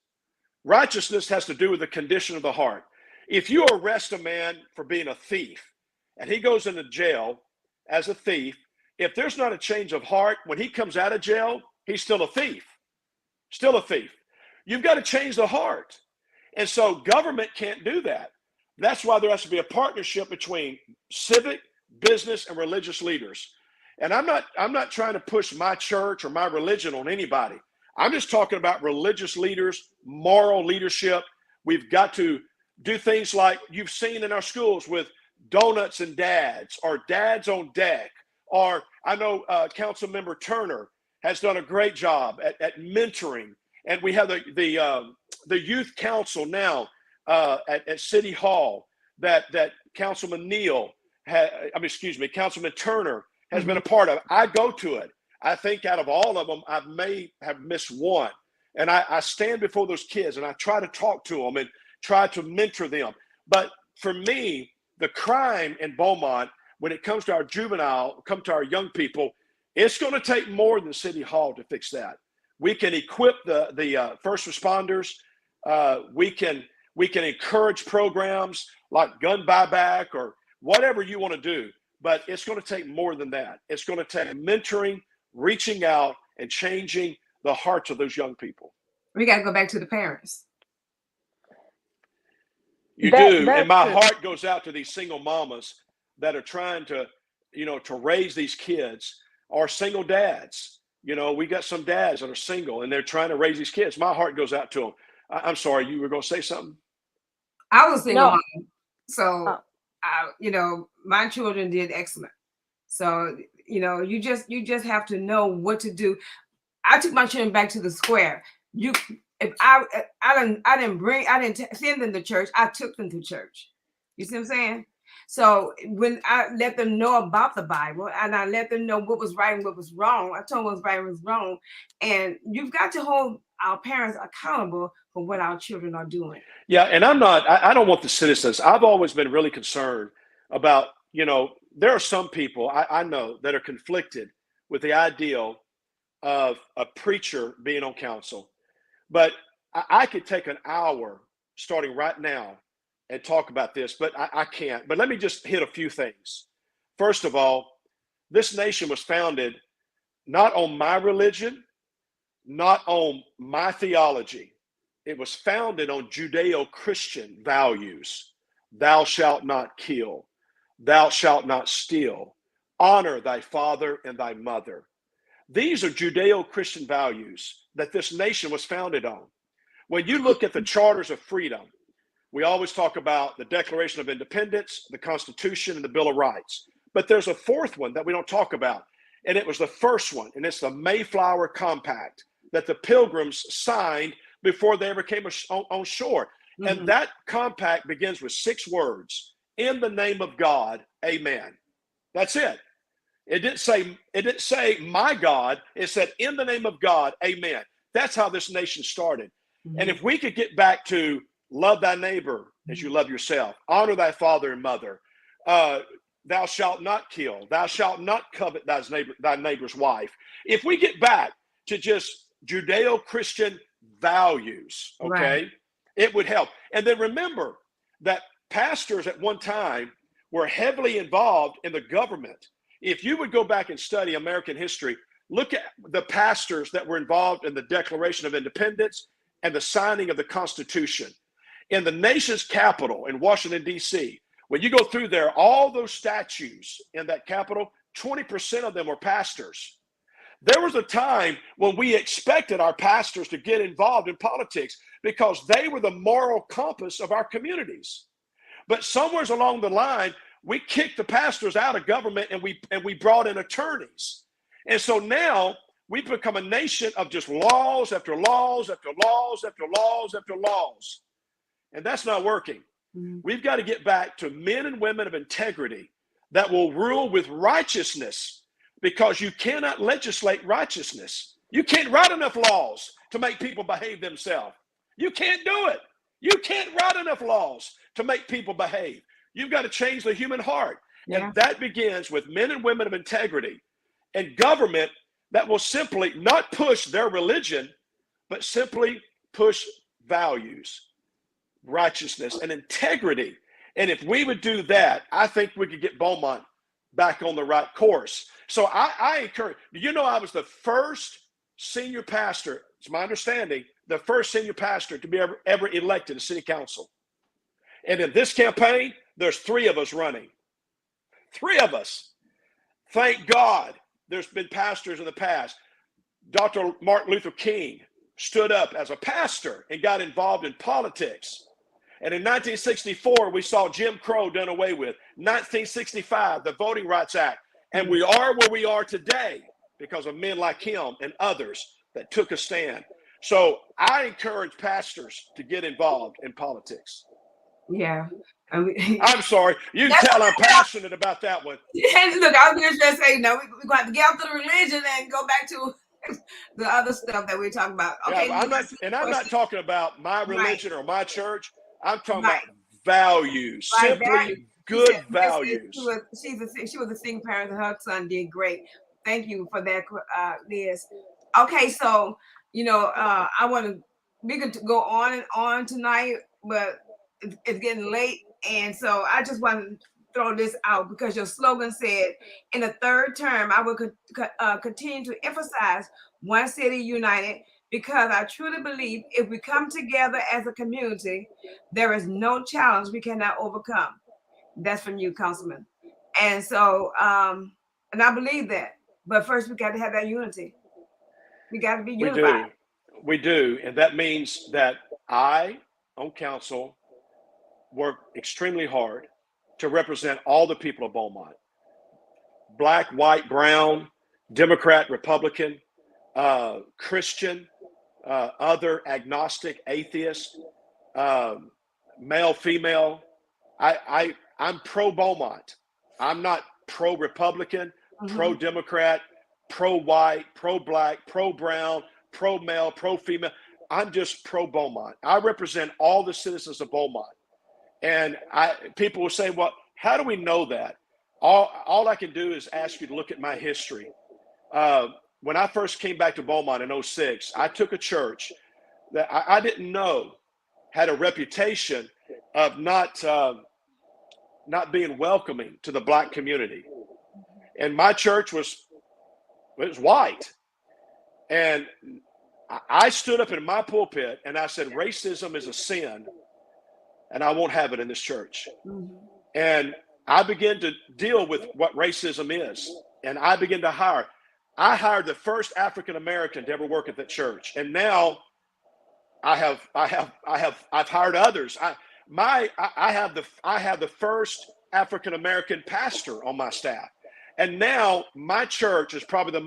Righteousness has to do with the condition of the heart. If you arrest a man for being a thief and he goes into jail as a thief, if there's not a change of heart, when he comes out of jail, he's still a thief. Still a thief. You've got to change the heart. And so government can't do that. That's why there has to be a partnership between civic, business, and religious leaders. And I'm not trying to push my church or my religion on anybody. I'm just talking about religious leaders, moral leadership. We've got to do things like you've seen in our schools with donuts and dads, or dads on deck, or I know Councilmember Turner has done a great job at mentoring. And we have the youth council now at City Hall that Councilman Councilman Turner has been a part of. I go to it. I think out of all of them, I may have missed one. And I stand before those kids and I try to talk to them and try to mentor them. But for me, the crime in Beaumont, when it comes to our our young people, it's going to take more than City Hall to fix that. We can equip the first responders. We can encourage programs like gun buyback or whatever you want to do. But it's going to take more than that. It's going to take mentoring, reaching out, and changing the hearts of those young people. We got to go back to the parents. You do. And my heart goes out to these single mamas that are trying to, to raise these kids, or single dads. We got some dads that are single and they're trying to raise these kids. My heart goes out to them. I'm sorry, you were going to say something? I was single mom. So, my children did excellent. So, you just have to know what to do. I took my children back to the square. If I didn't send them to church, I took them to church. You see what I'm saying? So when I let them know about the Bible and I let them know what was right and what was wrong, I told them what was right and what was wrong. And you've got to hold our parents accountable for what our children are doing. Yeah, and I don't want the citizens. I've always been really concerned about, there are some people I know that are conflicted with the ideal of a preacher being on council. But I could take an hour starting right now and talk about this, but I can't. But let me just hit a few things. First of all, this nation was founded not on my religion, not on my theology. It was founded on Judeo-Christian values. Thou shalt not kill. Thou shalt not steal. Honor thy father and thy mother. These are Judeo-Christian values that this nation was founded on. When you look at the charters of freedom, we always talk about the Declaration of Independence, the Constitution, and the Bill of Rights. But there's a fourth one that we don't talk about, and it was the first one, and it's the Mayflower Compact that the Pilgrims signed before they ever came on shore. Mm-hmm. And that compact begins with 6 words: in the name of God, amen. That's it. It didn't say my God. It said in the name of God, amen. That's how this nation started. Mm-hmm. And if we could get back to love thy neighbor as you love yourself, honor thy father and mother, thou shalt not kill, thou shalt not covet thy neighbor's wife. If we get back to just Judeo-Christian values, okay, right, it would help. And then remember that pastors at one time were heavily involved in the government. If you would go back and study American history, look at the pastors that were involved in the Declaration of Independence and the signing of the Constitution. In the nation's capital in Washington, D.C., when you go through there, all those statues in that capital, 20% of them were pastors. There was a time when we expected our pastors to get involved in politics because they were the moral compass of our communities. But somewhere along the line, we kicked the pastors out of government and we brought in attorneys. And so now we've become a nation of just laws after laws after laws after laws after laws. And that's not working. Mm-hmm. We've got to get back to men and women of integrity that will rule with righteousness, because you cannot legislate righteousness. You can't write enough laws to make people behave themselves. You can't do it. You can't write enough laws to make people behave. You've got to change the human heart. Yeah. And that begins with men and women of integrity and government that will simply not push their religion, but simply push values, righteousness, and integrity. And if we would do that, I think we could get Beaumont back on the right course. So I encourage, you know, I was the first senior pastor, it's my understanding, the first senior pastor to be ever elected to city council. And in this campaign, there's 3 of us running. 3 of us. Thank God there's been pastors in the past. Dr. Martin Luther King stood up as a pastor and got involved in politics. And in 1964, we saw Jim Crow done away with. 1965, the Voting Rights Act. And we are where we are today because of men like him and others that took a stand. So I encourage pastors to get involved in politics. Yeah. I'm sorry. You can tell I'm passionate about that one. And look, I was just going to say, no, we're going to have to get off the religion and go back to the other stuff that we're talking about. Okay. Yeah, I'm not talking about my religion or my church. I'm talking about values, simply good values. She was a single parent. Her son did great. Thank you for that, Liz. Okay, so you know, we could go on and on tonight, but it's getting late, and so I just want to throw this out because your slogan said, "In the 3rd term, I will continue to emphasize one city united." Because I truly believe if we come together as a community, there is no challenge we cannot overcome. That's from you, Councilman. And so, and I believe that. But first, we got to have that unity. We got to be unified. We do. And that means that I, on council, work extremely hard to represent all the people of Beaumont. Black, white, brown, Democrat, Republican, Christian, other, agnostic, atheist, male, female. I'm pro-Beaumont. I'm not pro-Republican, pro-Democrat, pro-white, pro-black, pro-brown, pro-male, pro-female. I'm just pro-Beaumont. I represent all the citizens of Beaumont. And people will say, well, how do we know that? All I can do is ask you to look at my history. When I first came back to Beaumont in 2006, I took a church that I didn't know had a reputation of not being welcoming to the Black community. And my church was white. And I stood up in my pulpit and I said, racism is a sin and I won't have it in this church. And I began to deal with what racism is. And I began to hire. I hired the first African-American to ever work at that church. And now I've hired others. I have the first African-American pastor on my staff. And now my church is probably the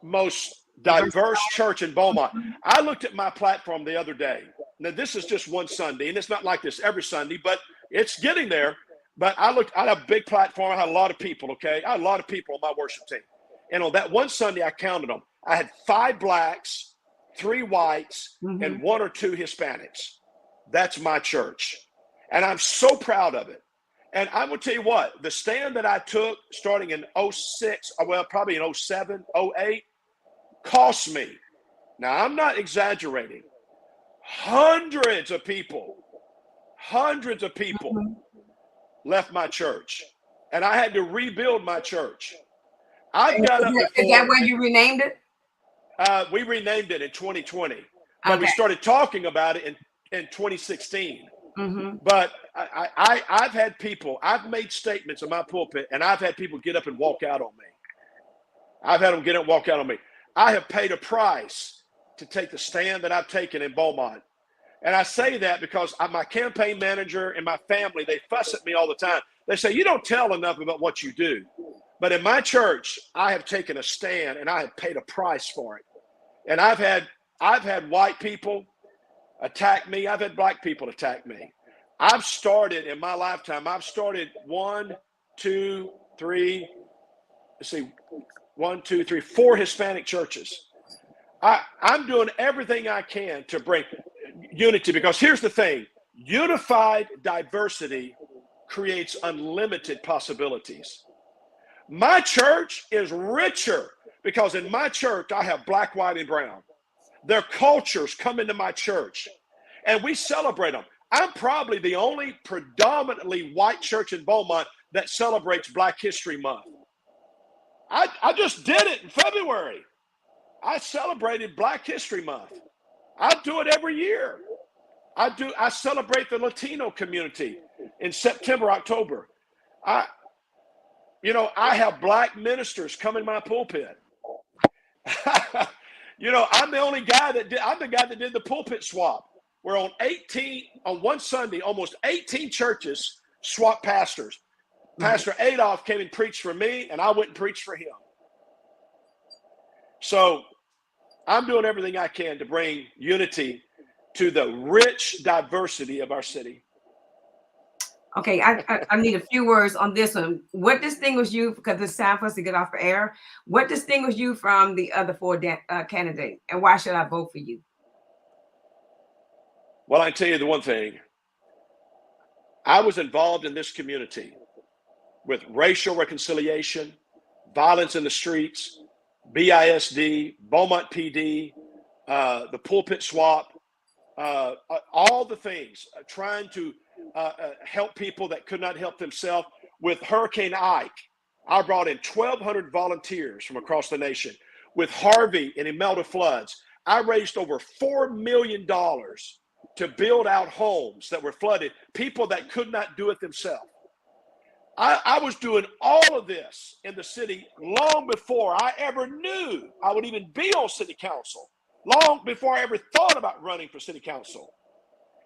most diverse church in Beaumont. I looked at my platform the other day. Now this is just one Sunday, and it's not like this every Sunday, but it's getting there. But I had a big platform. I had a lot of people, okay? I had a lot of people on my worship team. And on that one Sunday, I counted them. I had 5 blacks, 3 whites, and 1 or 2 Hispanics. That's my church. And I'm so proud of it. And I'm going to tell you what, the stand that I took starting in 06, well, probably in 07, 08, cost me. Now, I'm not exaggerating. Hundreds of people left my church, and I had to rebuild my church. Is that why you renamed it? We renamed it in 2020, but we started talking about it in 2016. But I've had people, I've made statements in my pulpit, and I've had people get up and walk out on me. I've had them get up and walk out on me. I have paid a price to take the stand that I've taken in Beaumont. And I say that because my campaign manager and my family, they fuss at me all the time. They say, you don't tell enough about what you do. But in my church, I have taken a stand and I have paid a price for it. And I've had white people attack me. I've had black people attack me. I've started in my lifetime, 1, 2, 3, let's see, 4 Hispanic churches. I'm doing everything I can to bring unity, because here's the thing: unified diversity creates unlimited possibilities. My church is richer because in my church I have black, white, and brown. Their cultures come into my church and we celebrate them. I'm probably the only predominantly white church in Beaumont that celebrates Black History Month. I just did it in February. I celebrated Black History Month. I do it every year. I celebrate the Latino community in September, October. I have black ministers come in my pulpit. I'm the only guy I'm the guy that did the pulpit swap. Where on one Sunday, almost 18 churches swapped pastors. Pastor Adolph came and preached for me, and I went and preached for him. So I'm doing everything I can to bring unity to the rich diversity of our city. Okay, I need a few words on this one. What distinguishes you, because it's time for us to get off the air, what distinguishes you from the other 4 candidates, and why should I vote for you? Well, I can tell you the one thing. I was involved in this community with racial reconciliation, violence in the streets, BISD, Beaumont PD, the pulpit swap, all the things, trying to help people that could not help themselves. With Hurricane Ike, I brought in 1,200 volunteers from across the nation. With Harvey and Imelda floods, I raised over $4 million to build out homes that were flooded, people that could not do it themselves. I was doing all of this in the city long before I ever knew I would even be on city council, long before I ever thought about running for city council.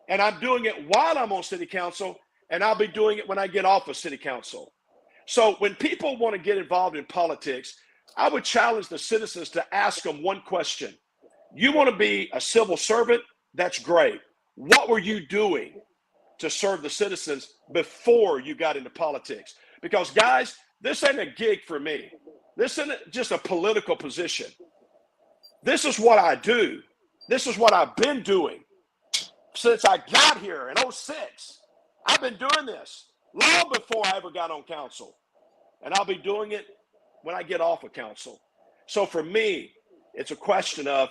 And I'm doing it while I'm on city council, and I'll be doing it when I get off of city council. So when people want to get involved in politics, I would challenge the citizens to ask them one question. You want to be a civil servant? That's great. What were you doing to serve the citizens before you got into politics? Because guys, this ain't a gig for me. This isn't just a political position. This is what I do. This is what I've been doing since I got here in 2006. I've been doing this long before I ever got on council. And I'll be doing it when I get off of council. So for me, it's a question of,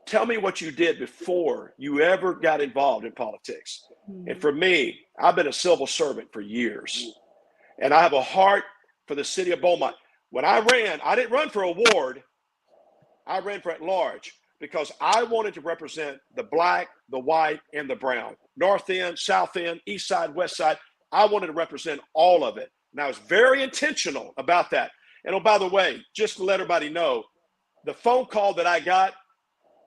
tell me what you did before you ever got involved in politics. And for me, I've been a civil servant for years. And I have a heart for the city of Beaumont. When I ran, I didn't run for a ward. I ran for at large because I wanted to represent the black, the white, and the brown. North End, South End, East Side, West Side. I wanted to represent all of it. And I was very intentional about that. And oh, by the way, just to let everybody know, the phone call that I got,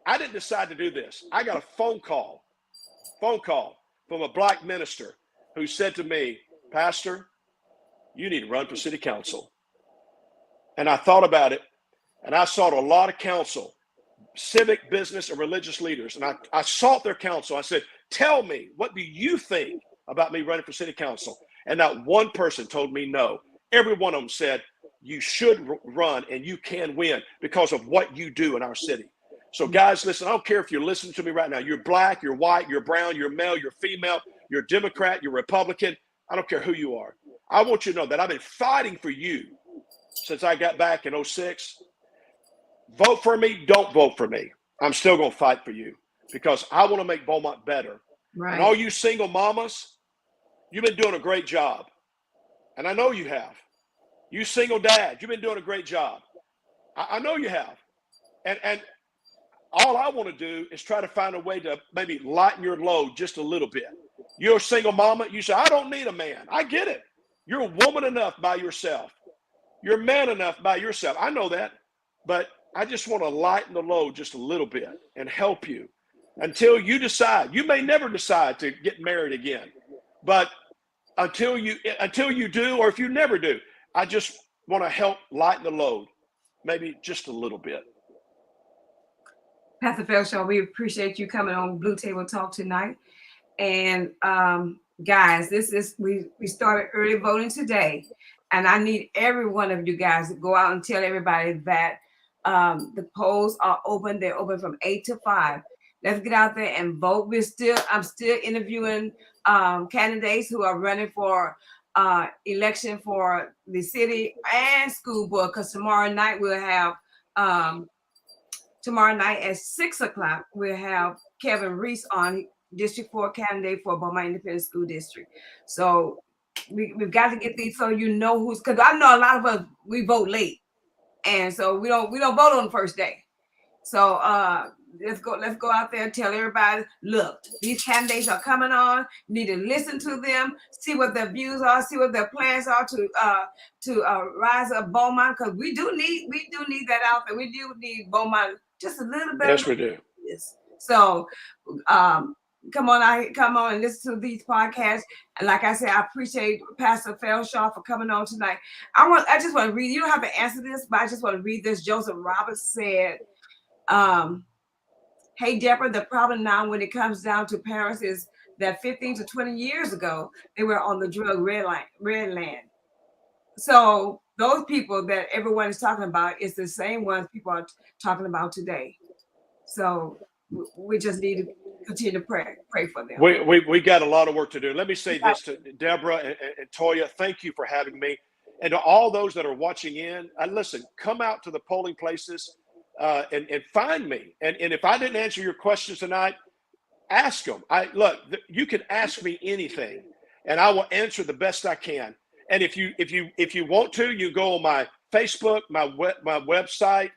I didn't decide to do this. I got a phone call from a black minister who said to me, Pastor, you need to run for city council. And I thought about it, and I sought a lot of counsel, civic, business, and religious leaders. And I sought their counsel. I said, tell me, what do you think about me running for city council? And not one person told me no. Every one of them said, you should run and you can win because of what you do in our city. So guys, listen, I don't care if you're listening to me right now. You're black, you're white, you're brown, you're male, you're female, you're Democrat, you're Republican. I don't care who you are. I want you to know that I've been fighting for you since I got back in 2006. Vote for me, don't vote for me. I'm still going to fight for you because I want to make Beaumont better. Right. And all you single mamas, you've been doing a great job. And I know you have. You single dad, you've been doing a great job. I know you have. And all I want to do is try to find a way to maybe lighten your load just a little bit. You're a single mama. You say, I don't need a man. I get it. You're a woman enough by yourself. You're a man enough by yourself. I know that. But I just want to lighten the load just a little bit and help you until you decide. You may never decide to get married again. But until you do, or if you never do, I just want to help lighten the load, maybe just a little bit. Pastor Feldschau, we appreciate you coming on Blue Table Talk tonight. And guys, we started early voting today, and I need every one of you guys to go out and tell everybody that the polls are open. They're open from 8 to 5. Let's get out there and vote. I'm still interviewing candidates who are running for election for the city and school board, because tomorrow night we'll have tomorrow night at 6 o'clock, we'll have Kevin Reese on, District 4 candidate for Beaumont Independent School District. So we've got to get these so you know who's, because I know a lot of us, we vote late. And so we don't vote on the first day. So let's go out there and tell everybody, look, these candidates are coming on. You need to listen to them, see what their views are, see what their plans are to rise up Beaumont, because we do need that out there. We do need Beaumont just a little bit. Yes, we do. So come on and listen to these podcasts. And like I said, I appreciate Pastor Feldschau for coming on tonight. I just want to read, you don't have to answer this, but I just want to read this. Joseph Roberts said, hey, Deborah, the problem now when it comes down to parents is that 15 to 20 years ago, they were on the drug red land. So those people that everyone is talking about is the same ones people are talking about today. So we just need to continue to pray for them. We got a lot of work to do. Let me say this to Deborah and Toya. Thank you for having me. And to all those that are watching in, listen, come out to the polling places and find me. And if I didn't answer your questions tonight, ask them. Look, you can ask me anything, and I will answer the best I can. And if you want to, you go on my Facebook, my website.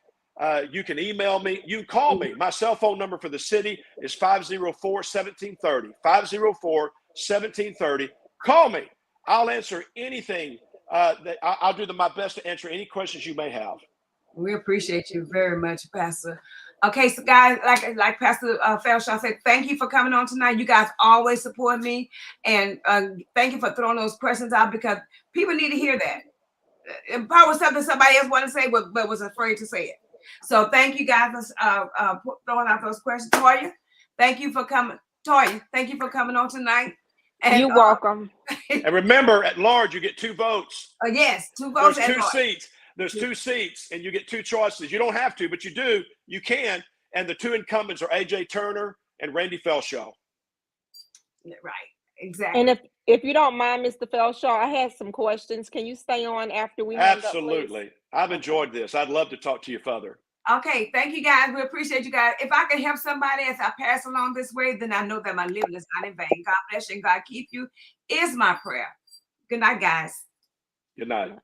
You can email me. You can call me. My cell phone number for the city is 504-1730. 504-1730. Call me. I'll answer anything. I'll do my best to answer any questions you may have. We appreciate you very much, Pastor. Okay, so guys, like Pastor Feldschau said, thank you for coming on tonight. You guys always support me, and thank you for throwing those questions out, because people need to hear that. It probably was something somebody else wanted to say, but was afraid to say it. So thank you guys for throwing out those questions. Toya, thank you for coming. Toya, thank you for coming on tonight. And, you're welcome. And remember, at large, you get 2 votes. Yes, 2 votes. There's 2 seats. There's 2 seats, and you get 2 choices. You don't have to, but you do. You can. And the 2 incumbents are AJ Turner and Randy Feldschau. Right. Exactly. And if you don't mind, Mr. Feldschau, I had some questions. Can you stay on after we hang up, Absolutely. I've enjoyed this. I'd love to talk to you further. Okay, thank you guys. We appreciate you guys. If I can help somebody as I pass along this way, then I know that my living is not in vain. God bless you and God keep you is my prayer. Good night, guys. Good night.